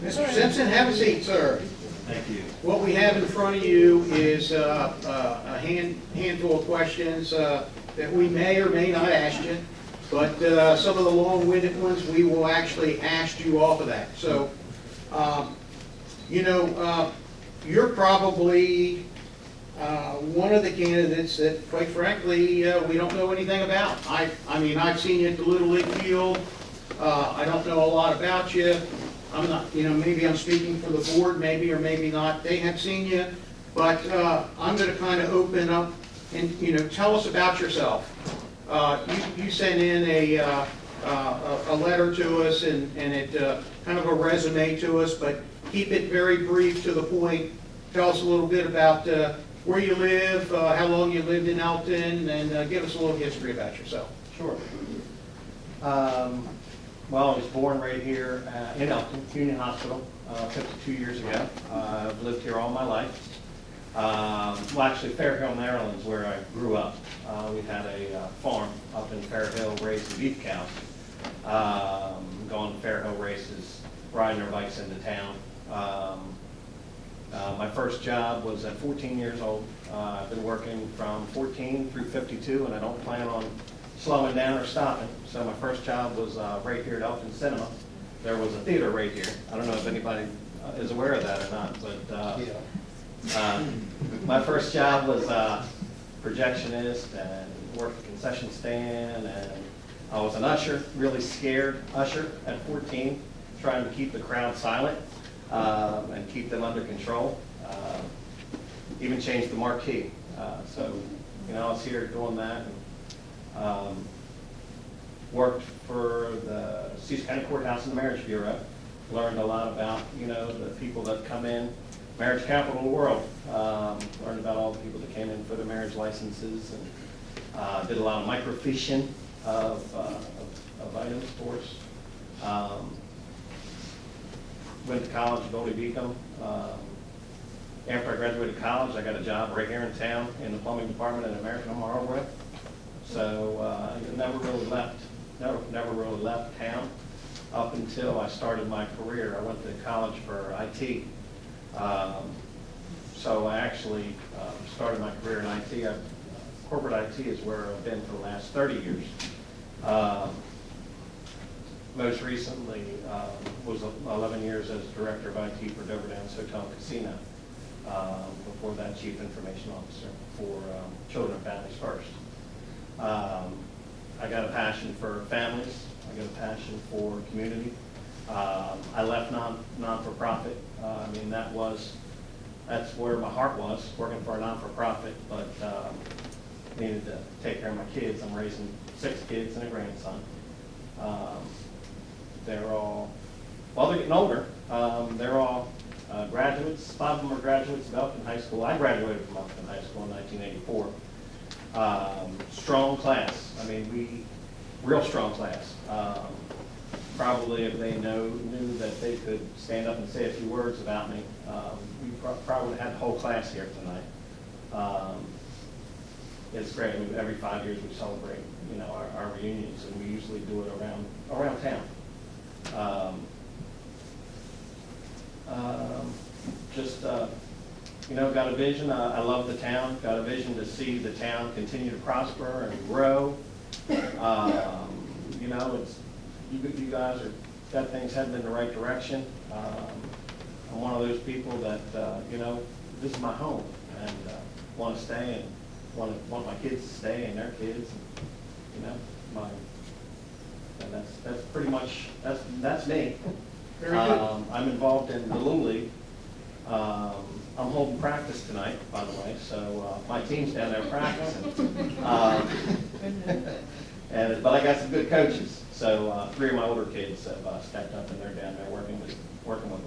Mr. Simpson, have a seat, sir. Thank you. What we have in front of you is a handful of questions that we may or may not ask you, but some of the long-winded ones, we will actually ask you off of that. So You know, you're probably one of the candidates that, quite frankly, we don't know anything about. I mean, I've seen you at the Little League field. I don't know a lot about you. I'm not, you know, maybe I'm speaking for the board, maybe or maybe not. They have seen you, but I'm going to kind of open up and, you know, tell us about yourself. You sent in a letter to us and it kind of a resume to us, but keep it very brief to the point. Tell us a little bit about where you live, how long you lived in Elkton, and give us a little history about yourself. Sure. Well, I was born right here in Elkton, Union Hospital, 52 years ago. I've lived here all my life. Well, actually, Fair Hill, Maryland is where I grew up. We had a farm up in Fair Hill raising beef cows. Going to Fair Hill races, riding their bikes into town. My first job was at 14 years old. I've been working from 14 through 52, and I don't plan on slowing down or stopping. So my first job was right here at Elkton Cinema. There was a theater right here. I don't know if anybody is aware of that or not, but my first job was projectionist and worked the concession stand, and I was an usher, really scared usher at 14, trying to keep the crowd silent and keep them under control. Even changed the marquee. So, you know, I was here doing that. And, worked for the Cecil County Courthouse and the Marriage Bureau. Learned a lot about, you know, the people that come in, marriage capital of the world. Learned about all the people that came in for the marriage licenses, and did a lot of microfiching of items for us. Went to college at Goldie Beacom. After I graduated college, I got a job right here in town in the plumbing department at American Home Hardware. So I never really left town up until I started my career. I went to college for IT. So I actually started my career in IT. Corporate IT is where I've been for the last 30 years. Most recently was 11 years as director of IT for Dover Downs Hotel and Casino. Before that, chief information officer for Children and Families First. I got a passion for families. I got a passion for community. I left non-for-profit. I mean, that's where my heart was, working for a non-for-profit, but needed to take care of my kids. I'm raising 6 kids and a grandson. They're all, well, they're getting older. They're all graduates. 5 of them are graduates of Elkton High School. I graduated from Elkton High School in 1984. Strong class. I mean, real strong class. Probably if they knew that they could stand up and say a few words about me, we probably had the whole class here tonight. It's great. Every 5 years we celebrate, you know, our reunions, and we usually do it around town. You know, got a vision. I love the town. Got a vision to see the town continue to prosper and grow. You know, you guys got things heading in the right direction. I'm one of those people that you know, this is my home, and want to stay, and want my kids to stay, and their kids. And, you know, and that's pretty much that's me. Very good. I'm involved in the Little League. I'm holding practice tonight, by the way, so my team's down there practicing. But I got some good coaches, so 3 of my older kids have stepped up, and they're down there working with them.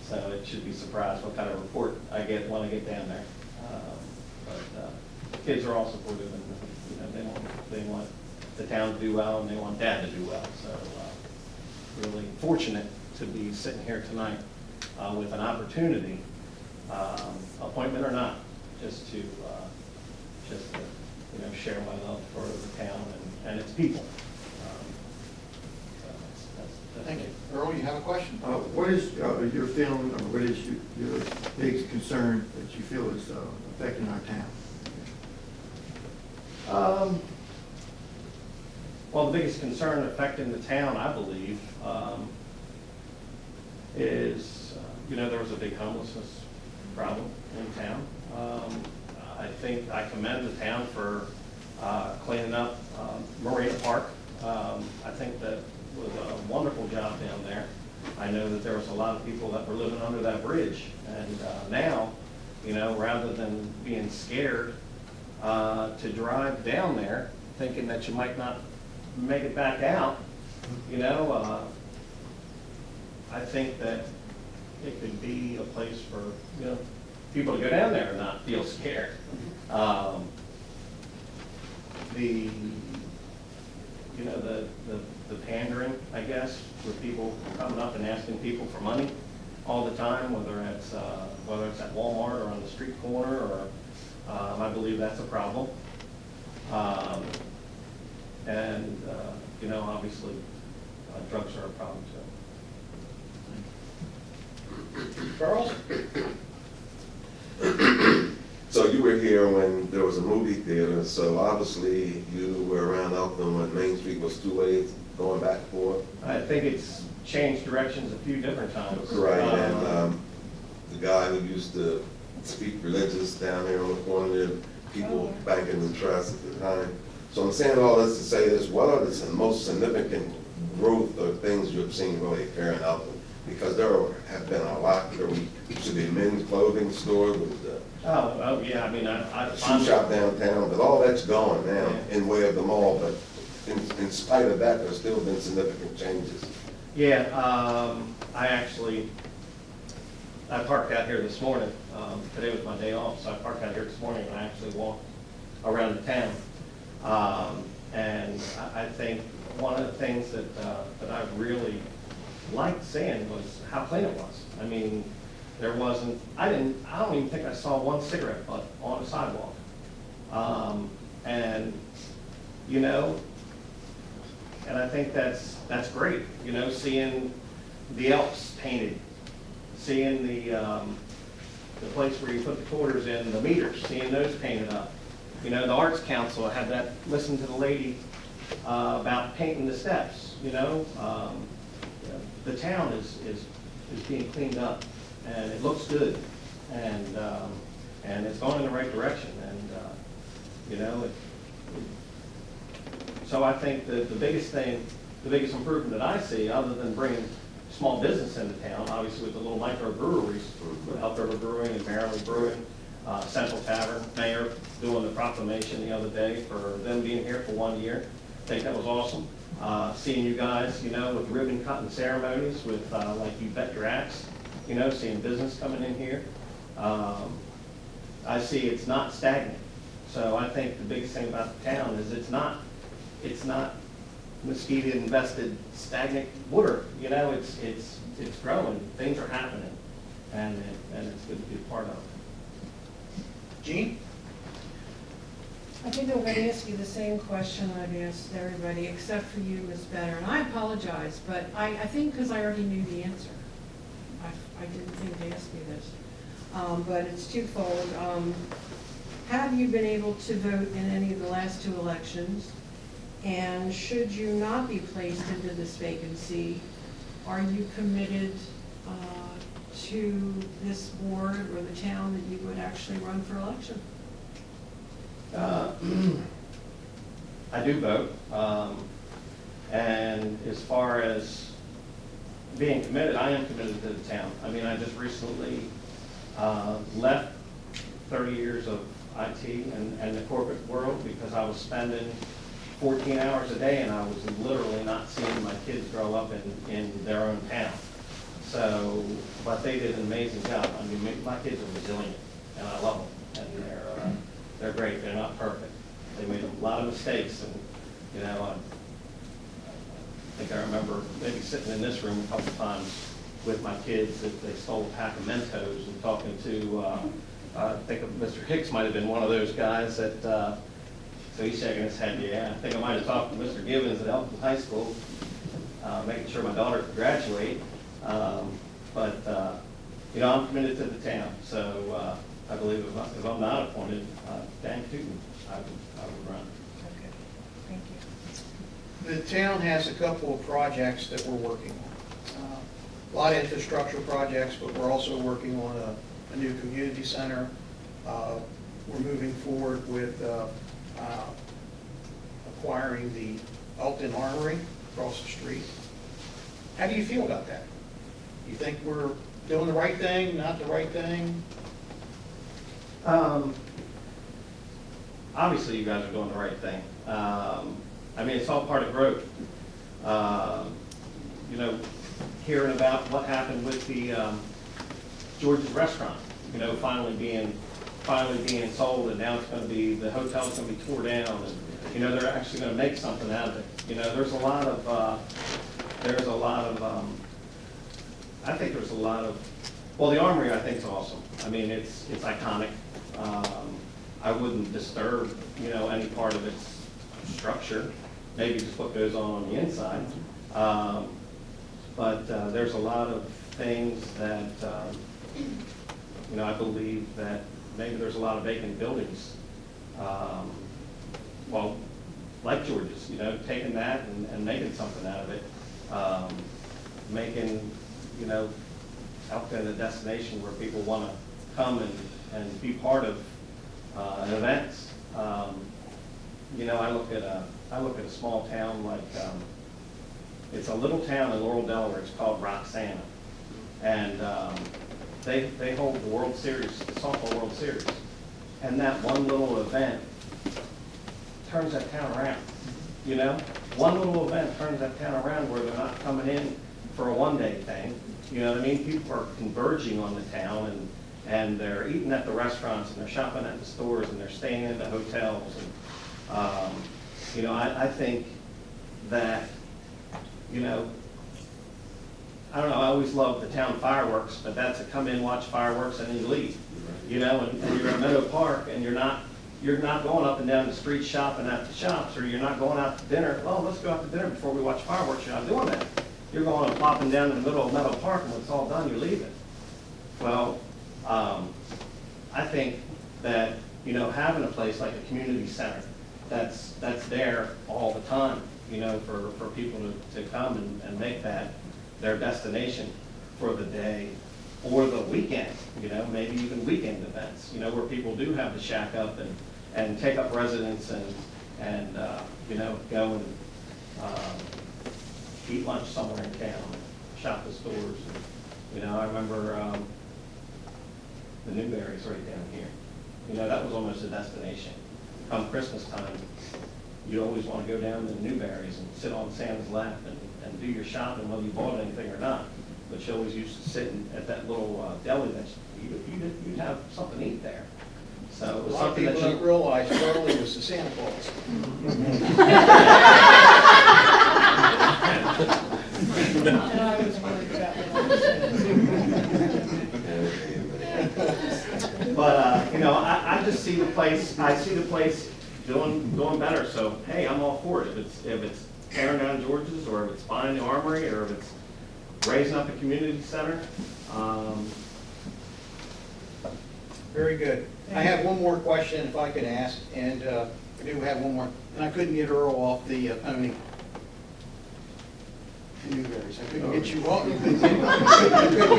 So it should be surprised what kind of report I get when I get down there. But kids are all supportive, and you know, they want the town to do well, and they want Dad to do well. So really fortunate to be sitting here tonight with an opportunity, appointment or not, just to you know, share my love for the town and its people. That's Thank you. Earl, you have a question? What is your feeling, or what is your biggest concern that you feel is affecting our town? Well, the biggest concern affecting the town, I believe, is, there was a big homelessness problem in town. I think I commend the town for cleaning up Marina Park. I think that was a wonderful job down there. I know that there was a lot of people that were living under that bridge, and now, rather than being scared to drive down there, thinking that you might not make it back out, I think that it could be a place for people to go down there and not feel scared. The pandering, I guess, with people coming up and asking people for money all the time, whether it's at Walmart or on the street corner, or I believe that's a problem. Obviously, drugs are a problem too. Charles? So you were here when there was a movie theater, so obviously you were around Elkton when Main Street was two ways going back and forth. I think it's changed directions a few different times. Right, and the guy who used to speak religious down there on the corner there, people banking and trust at the time. So I'm saying all this to say this, what are the most significant growth or things you've seen really occur in Elkton? Because there have been a lot. There used to be a men's clothing store with the yeah, I mean, shoe shop downtown, but all that's gone now in way of the mall. But in spite of that, there's still been significant changes. Yeah, I parked out here this morning. Today was my day off, so I parked out here this morning and I actually walked around the town. And I think one of the things that I really liked seeing was how clean it was. I mean, there wasn't, I don't even think I saw one cigarette butt on a sidewalk. And I think that's great, seeing the Elks painted, seeing the place where you put the quarters in, the meters, seeing those painted up. The Arts Council had that, listened to the lady about painting the steps, the town is being cleaned up, and it looks good, and it's going in the right direction, and so I think the biggest improvement that I see, other than bringing small business into town, obviously with the little microbreweries, with Elk River Brewing and Maryland Brewing, Central Tavern, Mayor doing the proclamation the other day for them being here for 1 year. I think that was awesome. Seeing you guys, with ribbon cutting ceremonies with like You Bet Your Axe, seeing business coming in here. I see it's not stagnant. So I think the biggest thing about the town is it's not mosquito invested stagnant water. It's growing. Things are happening, and it's good to be a part of. Gene? I think I'm going to ask you the same question I've asked everybody, except for you, Ms. Benner. And I apologize, but I think because I already knew the answer. I didn't think to ask you this. But it's twofold. Have you been able to vote in any of the last two elections? And should you not be placed into this vacancy, are you committed to this board or the town that you would actually run for election? I do vote, and as far as being committed, I am committed to the town. I mean, I just recently left 30 years of IT and the corporate world because I was spending 14 hours a day and I was literally not seeing my kids grow up in their own town. So, but they did an amazing job. I mean, my kids are resilient, and I love them, and they're great. They're not perfect. They made a lot of mistakes, and I think I remember maybe sitting in this room a couple of times with my kids that they stole a pack of Mentos and talking to, I think Mr. Hicks might have been one of those guys that, so he's shaking his head, yeah. I think I might have talked to Mr. Gibbons at Elkton High School, making sure my daughter could graduate. I'm committed to the town, so I believe if I'm not appointed, Dan Tootin, I would run. Okay, thank you. The town has a couple of projects that we're working on. a lot of infrastructure projects, but we're also working on a new community center. We're moving forward with acquiring the Elkton Armory across the street. How do you feel about that? You think we're doing the right thing, not the right thing? Obviously, you guys are doing the right thing. I mean, it's all part of growth. You know, hearing about what happened with the George's Restaurant, you know, finally being sold, and now it's going to be, the hotel's going to be tore down, and you know, they're actually going to make something out of it. You know, there's a lot of I think there's a lot of, well, the Armory I think is awesome. I mean, it's iconic. I wouldn't disturb, you know, any part of its structure, maybe just what goes on the inside. But there's a lot of things that, you know, I believe that maybe there's a lot of vacant buildings. Well, like George's, you know, taking that and making something out of it. Making, you know, Elkton a destination where people want to come and be part of events. You know, I look at a small town like, it's a little town in Laurel, Delaware. It's called Roxana, and they hold the World Series, the softball World Series, and that one little event turns that town around. You know, one little event turns that town around where they're not coming in for a one-day thing. You know what I mean? People are converging on the town, and they're eating at the restaurants, and they're shopping at the stores, and they're staying in the hotels. And, you know, I think that, you know, I don't know, I always love the town fireworks, but that's a come in, watch fireworks, and then you leave. You know, and you're at Meadow Park, and you're not going up and down the street shopping at the shops, or you're not going out to dinner. Well, let's go out to dinner before we watch fireworks. You're not doing that. You're going and plopping down in the middle of Meadow Park, and when it's all done, you're leaving. Well, I think that, you know, having a place like a community center that's there all the time, you know, for people to come and make that their destination for the day or the weekend, you know, maybe even weekend events, you know, where people do have to shack up and take up residence and you know, go and eat lunch somewhere in town, shop the stores. And, you know, I remember the Newberry's right down here. You know, that was almost a destination. Come Christmas time, you always want to go down to the Newberry's and sit on Santa's lap and do your shopping, whether you bought anything or not. But you always used to sit at that little deli that you'd have something to eat there. So it was a lot of something people that you don't realize Charlie was the Santa Claus. And I was worried about that. But you know, I just see the place. I see the place doing better. So hey, I'm all for it. If it's tearing down George's, or if it's buying the Armory, or if it's raising up a community center. Very good. I have one more question, if I could ask, and I do have one more. And I couldn't get Earl off the pony. Newberries. I couldn't get you off. You couldn't get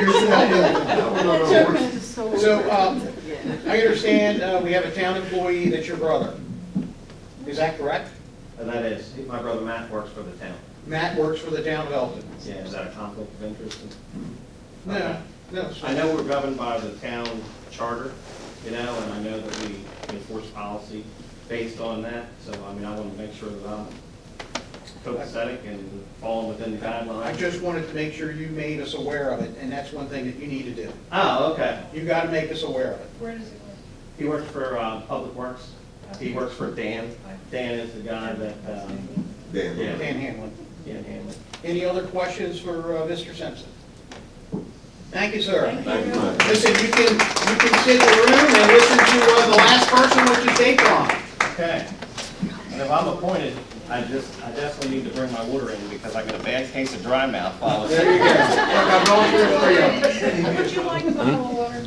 yourself. So I understand we have a town employee that's your brother. Is that correct? And that is, my brother Matt works for the town. Matt works for the town of Elkton. Yeah, is that a conflict of interest? No, Okay. no. I know we're governed by the town charter, you know, and I know that we enforce policy based on that. So, I mean, I want to make sure that I'm copacetic and falling within the guidelines. I just wanted to make sure you made us aware of it, and that's one thing that you need to do. Oh, okay. You got to make us aware of it. Where does it work? He works for Public Works. He works for Dan. Dan is the guy that, Dan. yeah. Dan Hamlin. Dan Hamlin. Any other questions for Mr. Simpson? Thank you, sir. Thank you much. Listen, you can sit in the room and listen to the last person what you take on. Okay. And if I'm appointed, I definitely need to bring my water in because I got a bad case of dry mouth while I was There you go. Look, I'm going through it for you. Would you like a bottle of water?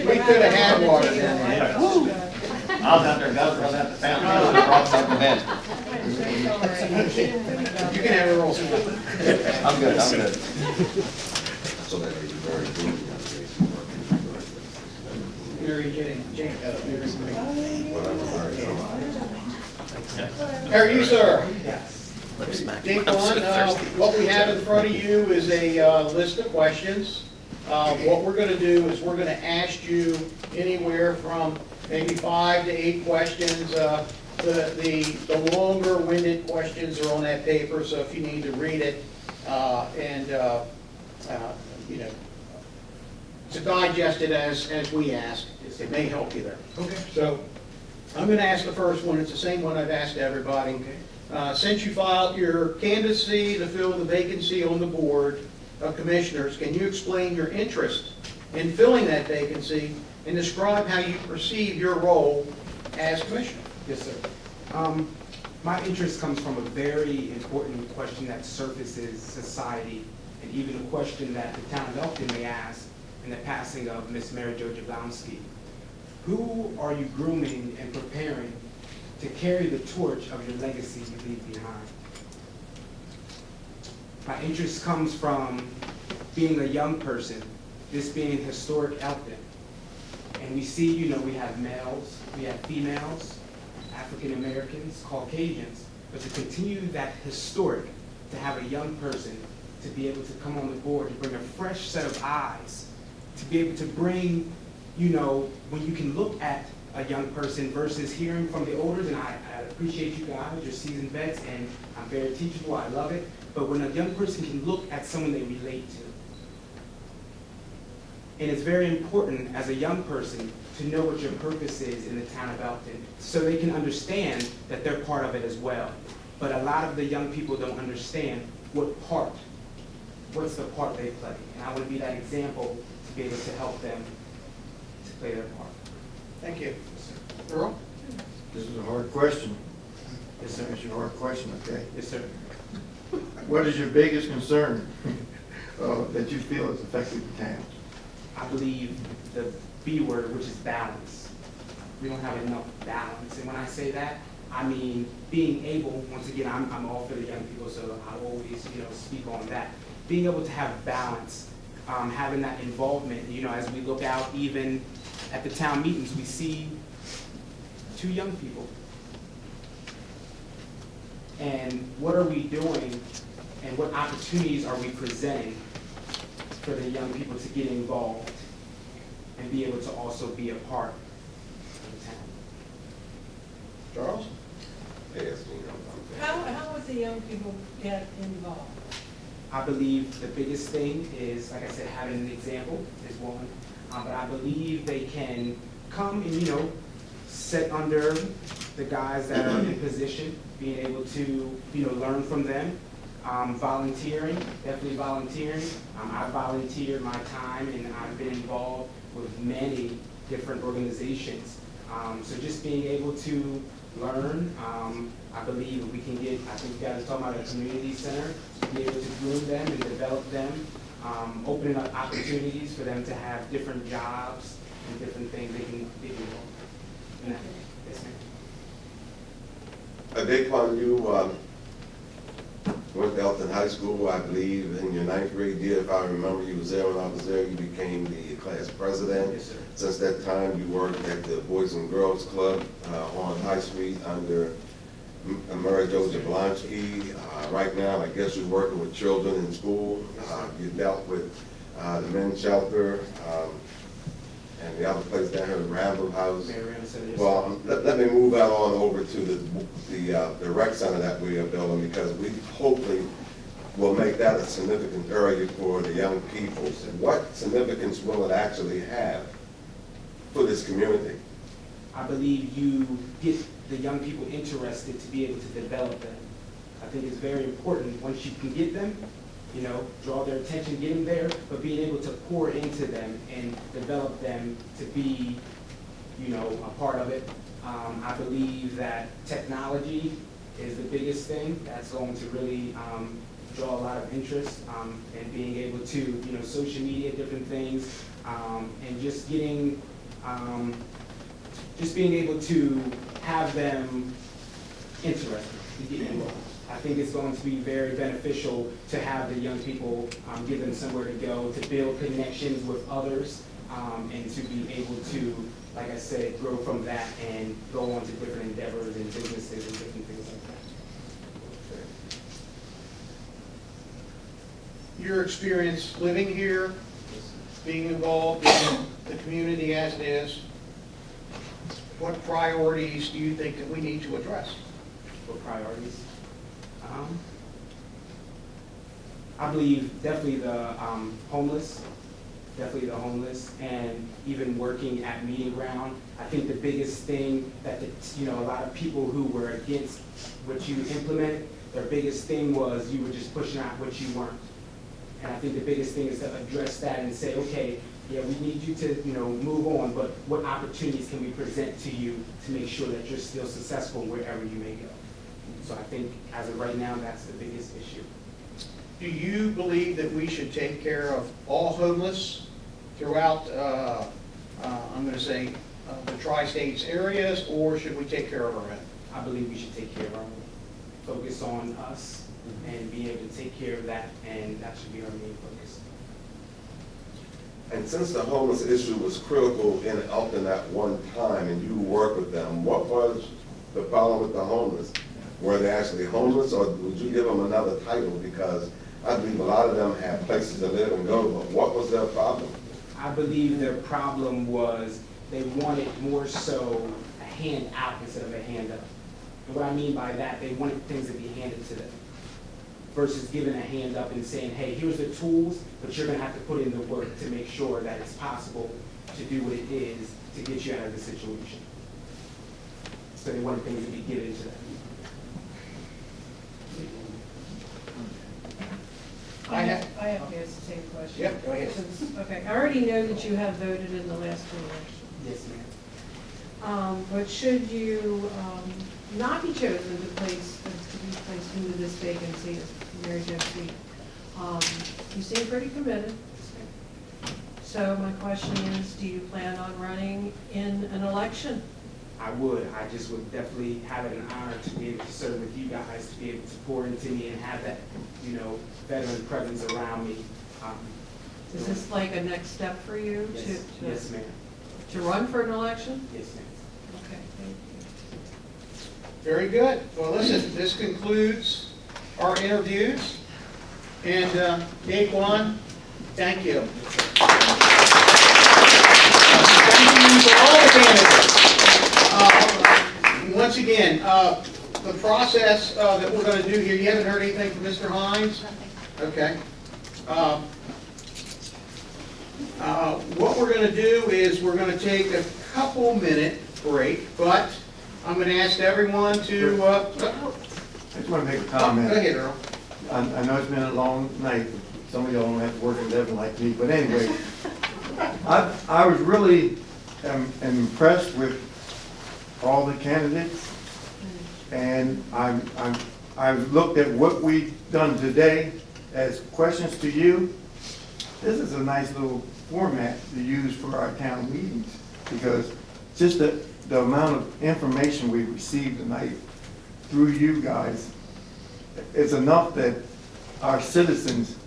We could have had water then. I was out there guzzling at the fountain, and brought something in. You can have a roll. I'm good. so that they can very good young ladies working in the workplace. Mary Jane, Whatever, Harry, you, sir. Yes. Dave, what we have in front of you is a list of questions. What we're going to do is we're going to ask you anywhere from maybe 5 to 8 questions. The longer-winded questions are on that paper, so if you need to read it you know, to digest it as we ask, it may help you there. Okay. So I'm going to ask the first one. It's the same one I've asked everybody. Okay. Since you filed your candidacy to fill the vacancy on the Board of Commissioners, can you explain your interest in filling that vacancy and describe how you perceive your role as Commissioner? Yes, sir. My interest comes from a very important question that surfaces society, and even a question that the town of Elkton may ask in the passing of Miss Mary Jo Jablonski. Who are you grooming and preparing to carry the torch of your legacy you leave behind? My interest comes from being a young person, this being historic Elkton. And we see, you know, we have males, we have females, African Americans, Caucasians, but to continue that historic, to have a young person to be able to come on the board, to bring a fresh set of eyes, to be able to bring, you know, when you can look at a young person versus hearing from the elders, and I appreciate you guys, you're seasoned vets, and I'm very teachable, I love it, but when a young person can look at someone they relate to. And it's very important as a young person to know what your purpose is in the town of Elkton so they can understand that they're part of it as well. But a lot of the young people don't understand what's the part they play. And I want to be that example to be able to help them to play their part. Thank you. Earl? This is a hard question. Yes, sir. It's a hard question, okay? Yes, sir. What is your biggest concern that you feel has affected the town? I believe the B word, which is balance. We don't have enough balance. And when I say that, I mean being able, once again, I'm all for the young people, so I always, you know, speak on that. Being able to have balance, having that involvement, you know, as we look out even at the town meetings, we see 2 young people. And what are we doing and what opportunities are we presenting for the young people to get involved and be able to also be a part of the town? Charles? Yes. How would the young people get involved? I believe the biggest thing is, like I said, having an example is one. But I believe they can come and, you know, sit under the guys that are in position, being able to, you know, learn from them. Volunteering, definitely volunteering. I've volunteered my time and I've been involved with many different organizations. So just being able to learn, I believe we can get, I think you guys are talking about a community center, to be able to groom them and develop them, opening up opportunities for them to have different jobs and different things they can get involved in. Yes, ma'am. A big part of you went to Elkton High School, I believe, in your 9th grade year. If I remember, you was there when I was there. You became the class president. Yes, sir. Since that time, you worked at the Boys and Girls Club on High Street under Mary Jo Jablonski. Right now, I guess you're working with children in school. You dealt with the men's shelter and the other place down here, the Randall House. Well, let me move that on over to the rec center that we are building, because we hopefully will make that a significant area for the young people. What significance will it actually have for this community? I believe you get the young people interested to be able to develop them. I think it's very important once you can get them, you know, draw their attention, get them there, but being able to pour into them and develop them to be, you know, a part of it. I believe that technology is the biggest thing that's going to really draw a lot of interest, and being able to, you know, social media, different things, and just getting, just being able to have them interested to get involved. I think it's going to be very beneficial to have the young people, give them somewhere to go, to build connections with others, and to be able to, like I said, grow from that and go on to different endeavors and businesses and different things like that. Your experience living here, being involved in the community as it is, what priorities do you think that we need to address? What priorities? I believe definitely the homeless, and even working at Meeting Ground. I think the biggest thing that a lot of people who were against what you implemented, their biggest thing was you were just pushing out what you weren't. And I think the biggest thing is to address that and say, okay, yeah, we need you to move on, but what opportunities can we present to you to make sure that you're still successful wherever you may go? So I think as of right now, that's the biggest issue. Do you believe that we should take care of all homeless throughout, I'm going to say, the tri-states areas, or should we take care of our own? I believe we should take care of our own. Focus on us and be able to take care of that, and that should be our main focus. And since the homeless issue was critical in Elkton at one time, and you worked with them, what was the problem with the homeless? Were they actually homeless, or would you give them another title? Because I believe a lot of them had places to live and go, but what was their problem? I believe their problem was they wanted more so a hand out instead of a hand up. And what I mean by that, they wanted things to be handed to them versus giving a hand up and saying, hey, here's the tools, but you're going to have to put in the work to make sure that it's possible to do what it is to get you out of the situation. So they wanted things to be given to them. I have to ask the same question. Yeah, go ahead. Okay, I already know that you have voted in the last election. Yes, ma'am. But should you not be chosen to be placed into this vacancy as Mary Jo seat, you seem pretty committed. So my question is, do you plan on running in an election? I would. I just would definitely have it an honor to be able to serve with you guys, to be able to pour into me and have that, veteran presence around me. Is this like a next step for you? Yes, yes, ma'am. To run for an election? Yes, ma'am. Okay, thank you. Very good. Well, listen, this concludes our interviews. And Daquan, thank you. Thank you to all the candidates. Once again, the process that we're going to do here, you haven't heard anything from Mr. Hines? Okay. What we're going to do is we're going to take a couple-minute break, but I'm going to ask everyone to... I just want to make a comment. Go ahead, Earl. I know it's been a long night. Some of y'all don't have to work in Devon like me, but anyway, I was really impressed with all the candidates, and I've looked at what we've done today as questions to you. This is a nice little format to use for our town meetings, because just the amount of information we received tonight through you guys is enough that our citizens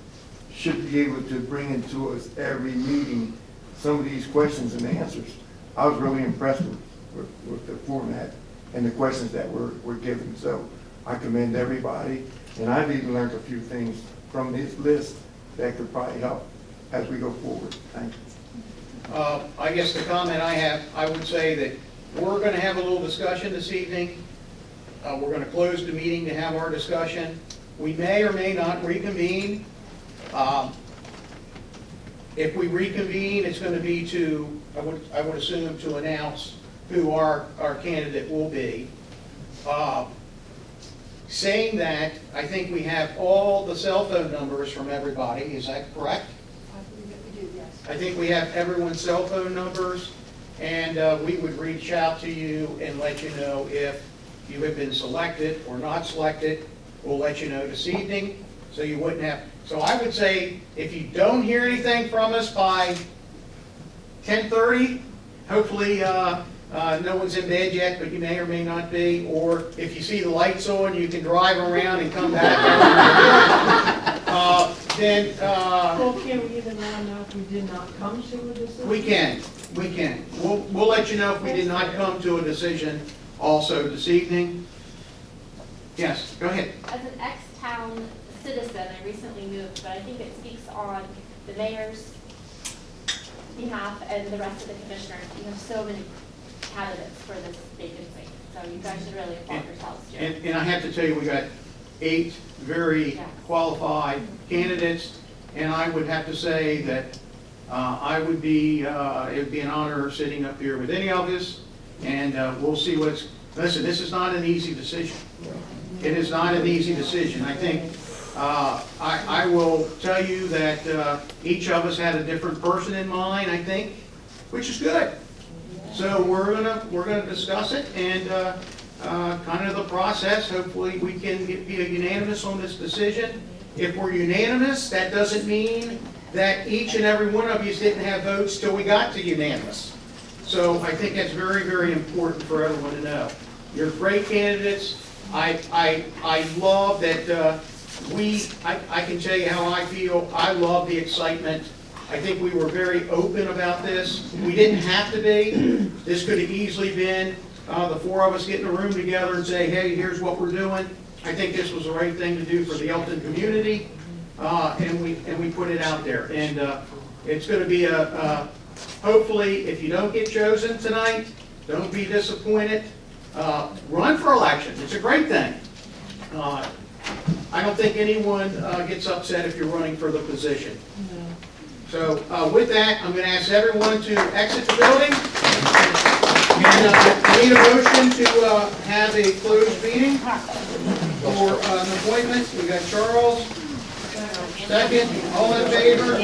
should be able to bring into us every meeting some of these questions and answers. I was really impressed with the format and the questions that were given. So I commend everybody, and I've even learned a few things from this list that could probably help as we go forward. Thank you. I guess the comment I have, I would say that we're going to have a little discussion this evening. We're going to close the meeting to have our discussion. We may or may not reconvene. If we reconvene, it's going to be to, I would assume, to announce who our candidate will be. Saying that, I think we have all the cell phone numbers from everybody. Is that correct? I believe that we do, yes. I think we have everyone's cell phone numbers, and we would reach out to you and let you know if you have been selected or not selected. We'll let you know this evening, so you wouldn't have. So I would say, if you don't hear anything from us by 10:30, hopefully No one's in bed yet, but you may or may not be. Or if you see the lights on, you can drive around and come back. Well, can we even now know if we did not come to a decision? We can. We'll let you know if we did not come to a decision also this evening. Yes, go ahead. As an ex-town citizen, I recently moved, but I think it speaks on the mayor's behalf and the rest of the commissioners. You have so many candidates for this vacancy, so you guys should really applaud yourselves, too. And I have to tell you, we got 8 very qualified candidates, and I would have to say that it would be an honor sitting up here with any of us, and we'll see what's, listen, this is not an easy decision. It is not an easy decision. I think, I will tell you that each of us had a different person in mind, I think, which is good. So we're gonna discuss it and kind of the process. Hopefully we can be unanimous on this decision. If we're unanimous, that doesn't mean that each and every one of you didn't have votes till we got to unanimous. So I think that's very, very important for everyone to know. You're great candidates. I love that I can tell you how I feel. I love the excitement. I think we were very open about this. We didn't have to be. This could have easily been the 4 of us get in a room together and say, hey, here's what we're doing. I think this was the right thing to do for the Elkton community, and we put it out there. And it's going to be hopefully, if you don't get chosen tonight, don't be disappointed. Run for election. It's a great thing. I don't think anyone gets upset if you're running for the position. So with that, I'm going to ask everyone to exit the building. And I need a motion to have a closed meeting for an appointment. We got Charles. Second. All in favor?